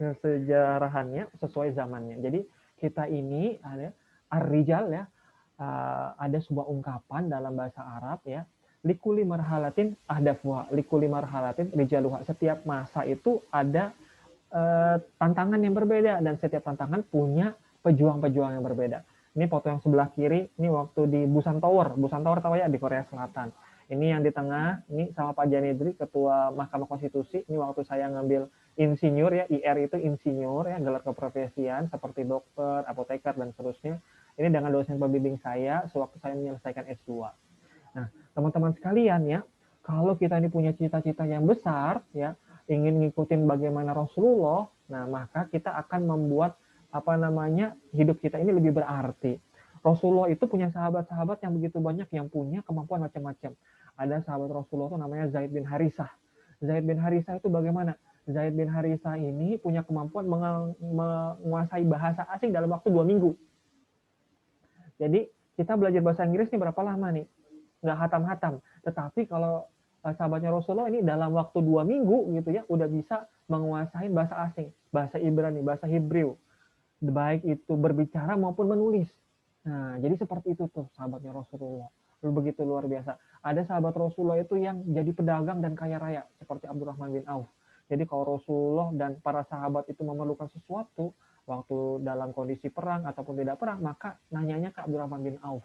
[SPEAKER 13] kesejarahannya sesuai zamannya. Jadi kita ini ada ar-rijal ya, ada sebuah ungkapan dalam bahasa Arab ya, likuli marhalatin ahdafuha, likuli marhalatin rijaluha. Setiap masa itu ada tantangan yang berbeda dan setiap tantangan punya pejuang-pejuang yang berbeda. Ini foto yang sebelah kiri, ini waktu di Busan Tower. Busan Tower tahu ya, di Korea Selatan. Ini yang di tengah, ini sama Pak Janedri, Ketua Mahkamah Konstitusi. Ini waktu saya ngambil insinyur ya, IR itu insinyur ya, gelar keprofesian seperti dokter, apoteker, dan seterusnya. Ini dengan dosen pembimbing saya sewaktu saya menyelesaikan S2. Nah, teman-teman sekalian ya, kalau kita ini punya cita-cita yang besar ya, ingin ngikutin bagaimana Rasulullah, nah maka kita akan membuat hidup kita ini lebih berarti. Rasulullah itu punya sahabat-sahabat yang begitu banyak yang punya kemampuan macam-macam. Ada sahabat Rasulullah itu namanya Zaid bin Harisah. Zaid bin Harisah itu bagaimana? Zaid bin Harisah ini punya kemampuan menguasai bahasa asing dalam waktu 2 minggu. Jadi kita belajar bahasa Inggris ini berapa lama nih? Nggak hatam-hatam. Tetapi kalau sahabatnya Rasulullah ini dalam waktu 2 minggu gitu ya, udah bisa menguasai bahasa asing, bahasa Ibrani, bahasa Hebrew, baik itu berbicara maupun menulis. Nah, jadi seperti itu tuh sahabatnya Rasulullah. Begitu luar biasa. Ada sahabat Rasulullah itu yang jadi pedagang dan kaya raya, seperti Abdurrahman bin Auf. Jadi kalau Rasulullah dan para sahabat itu memerlukan sesuatu, waktu dalam kondisi perang ataupun tidak perang, maka nanyanya ke Abdurrahman bin Auf.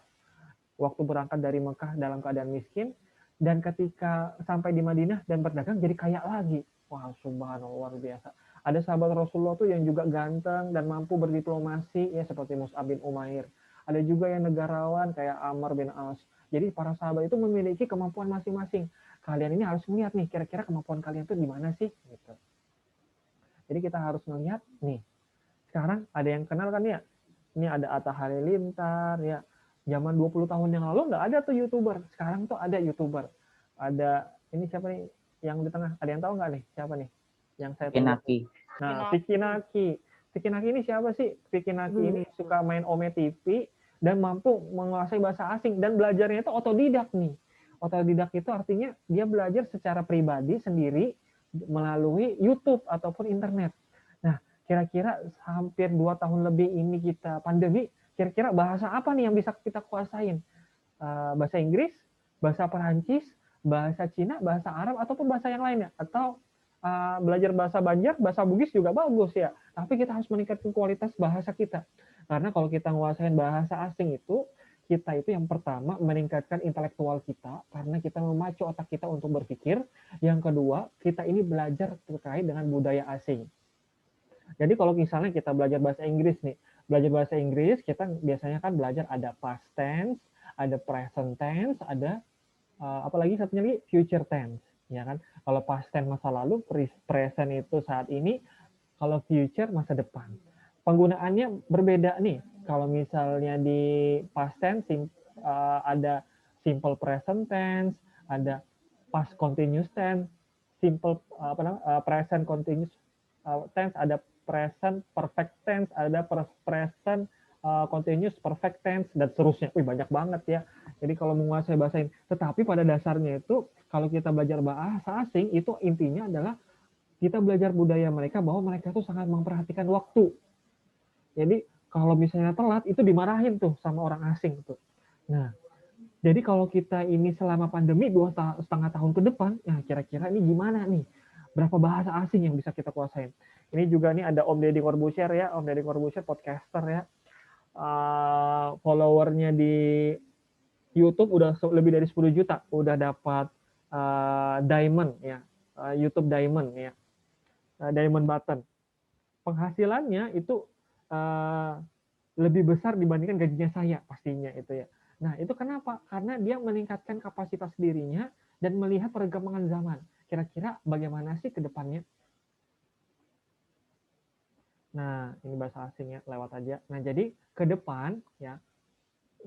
[SPEAKER 13] Waktu berangkat dari Mekah dalam keadaan miskin, dan ketika sampai di Madinah dan berdagang jadi kaya lagi. Wah, subhanallah, luar biasa. Ada sahabat Rasulullah tuh yang juga ganteng dan mampu berdiplomasi ya, seperti Mus'ab bin Umair. Ada juga yang negarawan kayak Amr bin As. Jadi para sahabat itu memiliki kemampuan masing-masing. Kalian ini harus melihat nih, kira-kira kemampuan kalian itu di mana sih? Gitu. Jadi kita harus melihat nih. Sekarang ada yang kenal kan ya? Ini ada Atta Halilintar ya. Zaman 20 tahun yang lalu nggak ada tuh YouTuber. Sekarang tuh ada YouTuber. Ada, ini siapa nih yang di tengah? Ada yang tahu nggak nih? Siapa nih? Yang saya tahu.
[SPEAKER 5] Naki.
[SPEAKER 13] Nah, Vicky Naki. Vicky Naki ini siapa sih? Vicky Naki ini suka main Ome TV dan mampu menguasai bahasa asing. Dan belajarnya itu otodidak nih. Otodidak itu artinya dia belajar secara pribadi sendiri melalui YouTube ataupun internet. Nah, kira-kira hampir 2 tahun lebih ini kita pandemi, kira-kira bahasa apa nih yang bisa kita kuasain? Bahasa Inggris, bahasa Perancis, bahasa Cina, bahasa Arab, ataupun bahasa yang lainnya. Atau belajar bahasa Banjar, bahasa Bugis juga bagus ya. Tapi kita harus meningkatkan kualitas bahasa kita. Karena kalau kita nguasain bahasa asing itu, kita itu yang pertama meningkatkan intelektual kita, karena kita memacu otak kita untuk berpikir. Yang kedua, kita ini belajar terkait dengan budaya asing. Jadi kalau misalnya kita belajar bahasa Inggris nih, belajar bahasa Inggris, kita biasanya kan belajar ada past tense, ada present tense, ada apalagi satunya lagi future tense, ya kan? Kalau past tense masa lalu, present itu saat ini, kalau future masa depan. Penggunaannya berbeda nih. Kalau misalnya di past tense ada simple present tense, ada past continuous tense, simple present continuous tense, ada present perfect tense, ada present continuous perfect tense, dan seterusnya. Wih, banyak banget ya. Jadi kalau menguasai bahasa ini, tetapi pada dasarnya itu kalau kita belajar bahasa asing itu intinya adalah kita belajar budaya mereka, bahwa mereka tuh sangat memperhatikan waktu. Jadi kalau misalnya telat itu dimarahin tuh sama orang asing tuh. Nah, jadi kalau kita ini selama pandemi 2,5 tahun ke depan, nah kira-kira ini gimana nih? Berapa bahasa asing yang bisa kita kuasain? Ini juga nih ada Om Deddy Corbuzier ya, Om Deddy Corbuzier podcaster ya. Followernya di YouTube udah lebih dari 10 juta, udah dapat diamond ya, YouTube Diamond ya, Diamond Button. Penghasilannya itu lebih besar dibandingkan gajinya saya pastinya itu ya. Nah, itu kenapa? Karena dia meningkatkan kapasitas dirinya dan melihat perkembangan zaman. Kira-kira bagaimana sih ke depannya? Nah, ini bahasa asingnya lewat aja. Nah, jadi ke depan ya,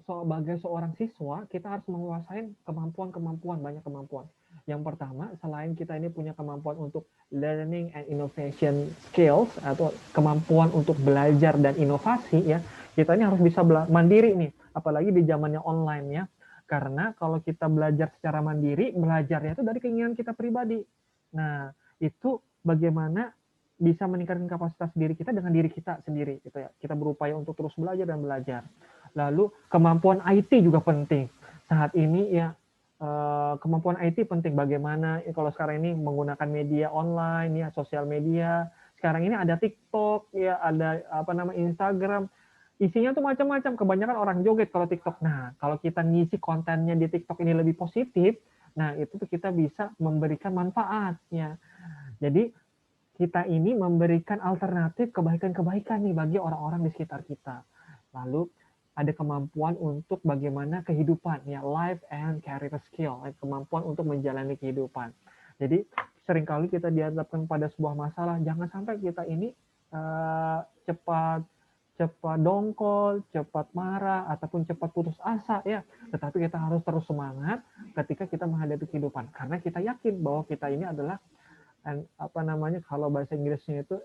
[SPEAKER 13] sebagai seorang siswa, kita harus menguasai kemampuan-kemampuan, banyak kemampuan. Yang pertama, selain kita ini punya kemampuan untuk learning and innovation skills, atau kemampuan untuk belajar dan inovasi ya, kita ini harus bisa mandiri nih, apalagi di zamannya online ya. Karena kalau kita belajar secara mandiri, belajarnya itu dari keinginan kita pribadi. Nah, itu bagaimana bisa meningkatkan kapasitas diri kita dengan diri kita sendiri gitu ya. Kita berupaya untuk terus belajar dan belajar. Lalu kemampuan IT juga penting. Saat ini ya kemampuan IT penting. Bagaimana kalau sekarang ini menggunakan media online ya, sosial media. Sekarang ini ada TikTok ya, ada Instagram. Isinya tuh macam-macam. Kebanyakan orang joget kalau TikTok. Nah, kalau kita ngisi kontennya di TikTok ini lebih positif, nah itu tuh kita bisa memberikan manfaat ya. Jadi kita ini memberikan alternatif kebaikan-kebaikan nih bagi orang-orang di sekitar kita. Lalu ada kemampuan untuk bagaimana kehidupan ya, life and career skill, kemampuan untuk menjalani kehidupan. Jadi seringkali kita dihadapkan pada sebuah masalah, jangan sampai kita ini cepat dongkol, cepat marah ataupun cepat putus asa ya. Tetapi kita harus terus semangat ketika kita menghadapi kehidupan, karena kita yakin bahwa kita ini adalah kalau bahasa Inggrisnya itu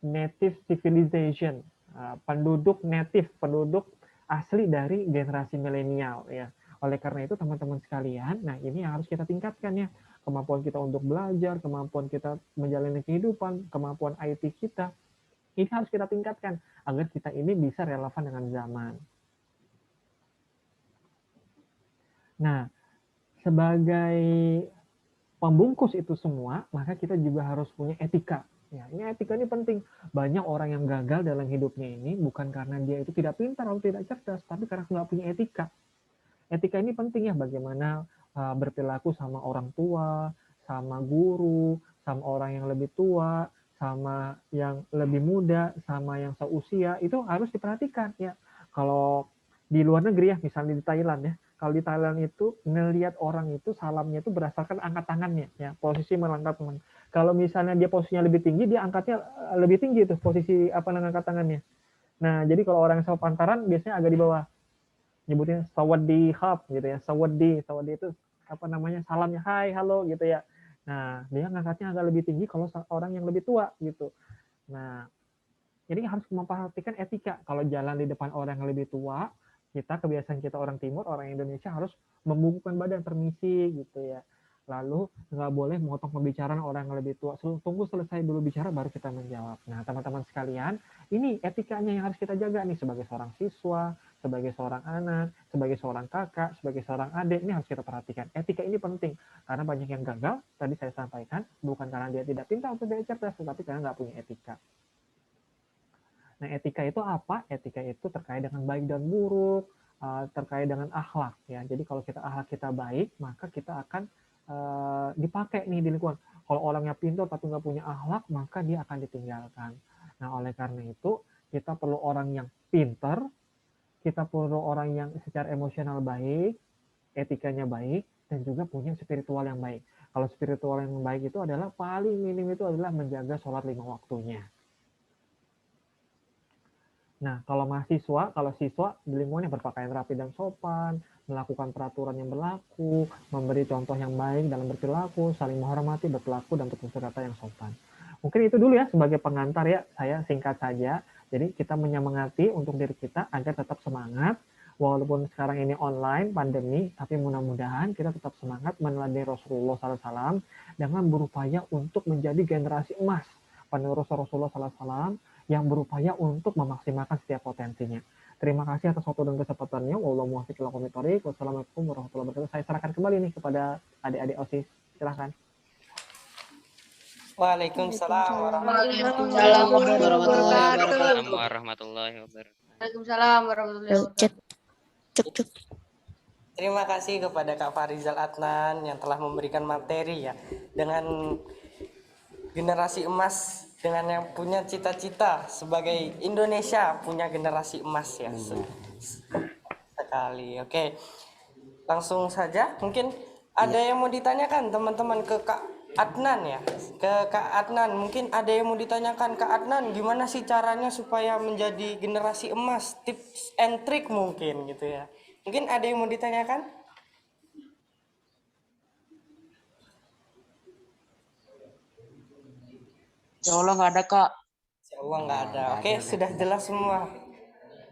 [SPEAKER 13] native civilization, penduduk asli dari generasi milenial ya. Oleh karena itu teman-teman sekalian, nah ini yang harus kita tingkatkan ya, kemampuan kita untuk belajar, kemampuan kita menjalani kehidupan, kemampuan IT kita, ini harus kita tingkatkan agar kita ini bisa relevan dengan zaman. Nah, sebagai pembungkus itu semua, maka kita juga harus punya etika. Ya, ini etika ini penting. Banyak orang yang gagal dalam hidupnya ini bukan karena dia itu tidak pintar atau tidak cerdas, tapi karena nggak punya etika. Etika ini penting ya, bagaimana berperilaku sama orang tua, sama guru, sama orang yang lebih tua, sama yang lebih muda, sama yang seusia, itu harus diperhatikan ya. Kalau di luar negeri ya, misalnya di Thailand ya, kalau di Thailand itu ngelihat orang itu salamnya itu berdasarkan angkat tangannya ya, posisi melangkah tangan. Kalau misalnya dia posisinya lebih tinggi, dia angkatnya lebih tinggi itu posisi angkat tangannya. Nah, jadi kalau orang yang sama pantaran biasanya agak di bawah. Nyebutnya sawadee hap gitu ya. Sawadee itu salamnya hai, halo gitu ya. Nah, dia ngangkatnya agak lebih tinggi kalau orang yang lebih tua gitu. Nah, jadi harus memperhatikan etika. Kalau jalan di depan orang yang lebih tua, kebiasaan kita orang timur, orang Indonesia harus membungkukkan badan, permisi gitu ya. Lalu nggak boleh memotong pembicaraan orang yang lebih tua. Tunggu selesai dulu bicara baru kita menjawab. Nah, teman-teman sekalian, ini etikanya yang harus kita jaga nih sebagai seorang siswa, sebagai seorang anak, sebagai seorang kakak, sebagai seorang adik, ini harus kita perhatikan. Etika ini penting karena banyak yang gagal, tadi saya sampaikan, bukan karena dia tidak pintar atau tidak cerdas, tetapi karena nggak punya etika. Nah, etika itu apa? Etika itu terkait dengan baik dan buruk, terkait dengan akhlak ya. Jadi kalau akhlak kita baik, maka kita akan dipakai nih di lingkungan. Kalau orangnya pintar tapi nggak punya akhlak, maka dia akan ditinggalkan. Nah, oleh karena itu kita perlu orang yang pintar, kita perlu orang yang secara emosional baik, etikanya baik, dan juga punya spiritual yang baik. Kalau spiritual yang baik itu adalah paling minim itu adalah menjaga sholat 5 waktunya. Nah, kalau siswa di lingkungan yang berpakaian rapi dan sopan, melakukan peraturan yang berlaku, memberi contoh yang baik dalam berperilaku, saling menghormati, berperilaku, dan bertutur kata yang sopan. Mungkin itu dulu ya sebagai pengantar ya, saya singkat saja. Jadi kita menyemangati untuk diri kita agar tetap semangat, walaupun sekarang ini online, pandemi, tapi mudah-mudahan kita tetap semangat meneladani Rasulullah SAW dengan berupaya untuk menjadi generasi emas, penerus Rasulullah SAW, yang berupaya untuk memaksimalkan setiap potensinya. Terima kasih atas waktu dan kesempatannya. Wallahu muwaffiq ila aqwamit thoriq. Wassalamualaikum warahmatullahi wabarakatuh. Saya serahkan kembali nih kepada adik-adik OSIS. Silahkan.
[SPEAKER 1] Waalaikumsalam
[SPEAKER 9] warahmatullahi wabarakatuh.
[SPEAKER 12] Waalaikumsalam warahmatullahi wabarakatuh.
[SPEAKER 1] Terima kasih kepada Kak Farizal Adnan yang telah memberikan materi ya dengan generasi emas, dengan yang punya cita-cita sebagai Indonesia punya generasi emas ya. Sekali. Oke. Langsung saja mungkin ada yang mau ditanyakan teman-teman ke Kak Adnan ya. Ke Kak Adnan mungkin ada yang mau ditanyakan Kak Adnan, gimana sih caranya supaya menjadi generasi emas? Tips and trick mungkin gitu ya. Mungkin ada yang mau ditanyakan?
[SPEAKER 7] Ya Allah nggak ada kak.
[SPEAKER 1] Ya Allah nggak ada. Oke, sudah jelas semua.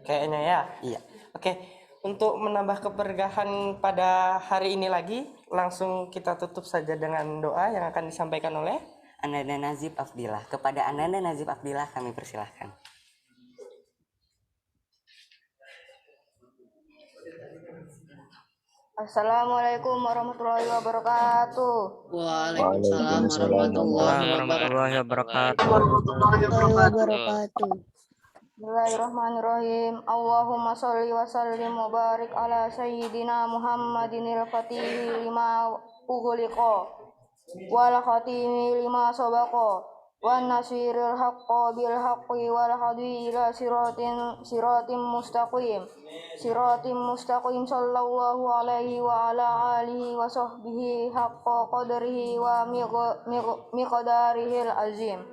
[SPEAKER 1] Kayaknya ya.
[SPEAKER 2] Iya.
[SPEAKER 1] Oke, untuk menambah keberkahan pada hari ini lagi, langsung kita tutup saja dengan doa yang akan disampaikan oleh
[SPEAKER 2] Ananda Nazib Abdillah. Kepada Ananda Nazib Abdillah kami persilahkan.
[SPEAKER 11] Assalamualaikum warahmatullahi wabarakatuh.
[SPEAKER 3] Waalaikumsalam warahmatullahi
[SPEAKER 14] warahmatullahi wabarakatuh.
[SPEAKER 11] Bismillahirrahmanirrahim. Allahumma sholli wa sallim wa barik ala sayyidina Muhammadinil fatihi lima ughliqa wal khatimi lima sabaqa wan nasiril haqqo bil haqqi wal hadi ila siratim mustaqim sallallahu alaihi wa ala alihi wa sahbihi haqqa qadrihi wa miqdarihil azim.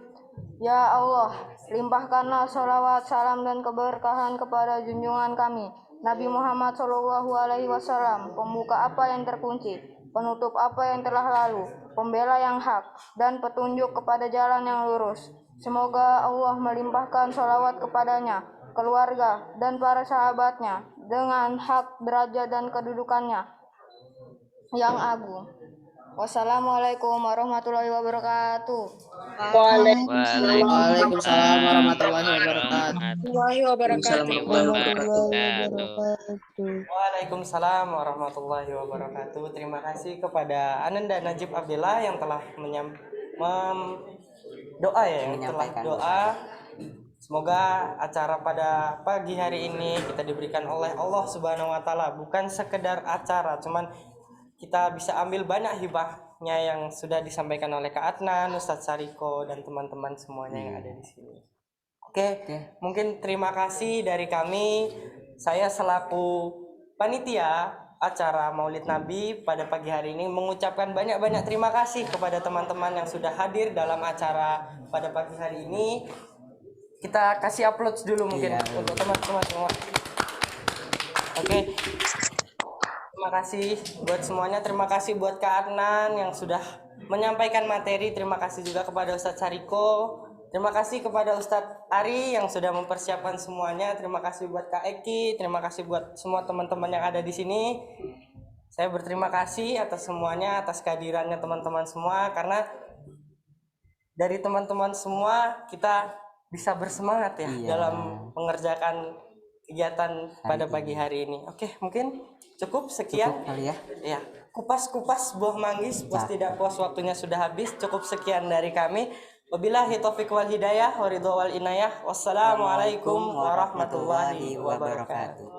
[SPEAKER 11] Ya Allah, limpahkanlah salawat, salam dan keberkahan kepada junjungan kami Nabi Muhammad Shallallahu Alaihi Wasallam, pembuka apa yang terkunci, penutup apa yang telah lalu, pembela yang hak, dan petunjuk kepada jalan yang lurus. Semoga Allah melimpahkan salawat kepadanya, keluarga, dan para sahabatnya dengan hak, derajat, dan kedudukannya yang agung. Wassalamualaikum warahmatullahi wabarakatuh.
[SPEAKER 3] Waalaikumsalam warahmatullahi
[SPEAKER 11] wabarakatuh.
[SPEAKER 1] Waalaikumsalam warahmatullahi wabarakatuh. Terima kasih kepada Ananda Najib Abdillah yang telah doa ya, yang telah doa. Semoga acara pada pagi hari ini kita diberikan oleh Allah Subhanahu wa taala, bukan sekedar acara, cuman kita bisa ambil banyak hibahnya yang sudah disampaikan oleh Kak Adnan, Ustadz Sariko, dan teman-teman semuanya yang ada di sini. Oke, mungkin terima kasih dari kami. Saya selaku panitia acara Maulid Nabi pada pagi hari ini mengucapkan banyak-banyak terima kasih kepada teman-teman yang sudah hadir dalam acara pada pagi hari ini. Kita kasih upload dulu mungkin untuk teman-teman semua. Oke. Terima kasih buat semuanya. Terima kasih buat Kak Adnan yang sudah menyampaikan materi. Terima kasih juga kepada Ustadz Sariko. Terima kasih kepada Ustadz Ari yang sudah mempersiapkan semuanya. Terima kasih buat Kak Eki. Terima kasih buat semua teman-teman yang ada di sini. Saya berterima kasih atas semuanya, atas kehadirannya teman-teman semua. Karena dari teman-teman semua kita bisa bersemangat ya dalam mengerjakan kegiatan pada pagi hari ini. Oke, mungkin cukup sekian.
[SPEAKER 2] Cukup kali ya.
[SPEAKER 1] Ya, kupas-kupas buah manggis, puas tidak puas waktunya sudah habis. Cukup sekian dari kami. Wabillahi taufiq wal hidayah, wa ridho wal inayah. Wassalamualaikum warahmatullahi wabarakatuh.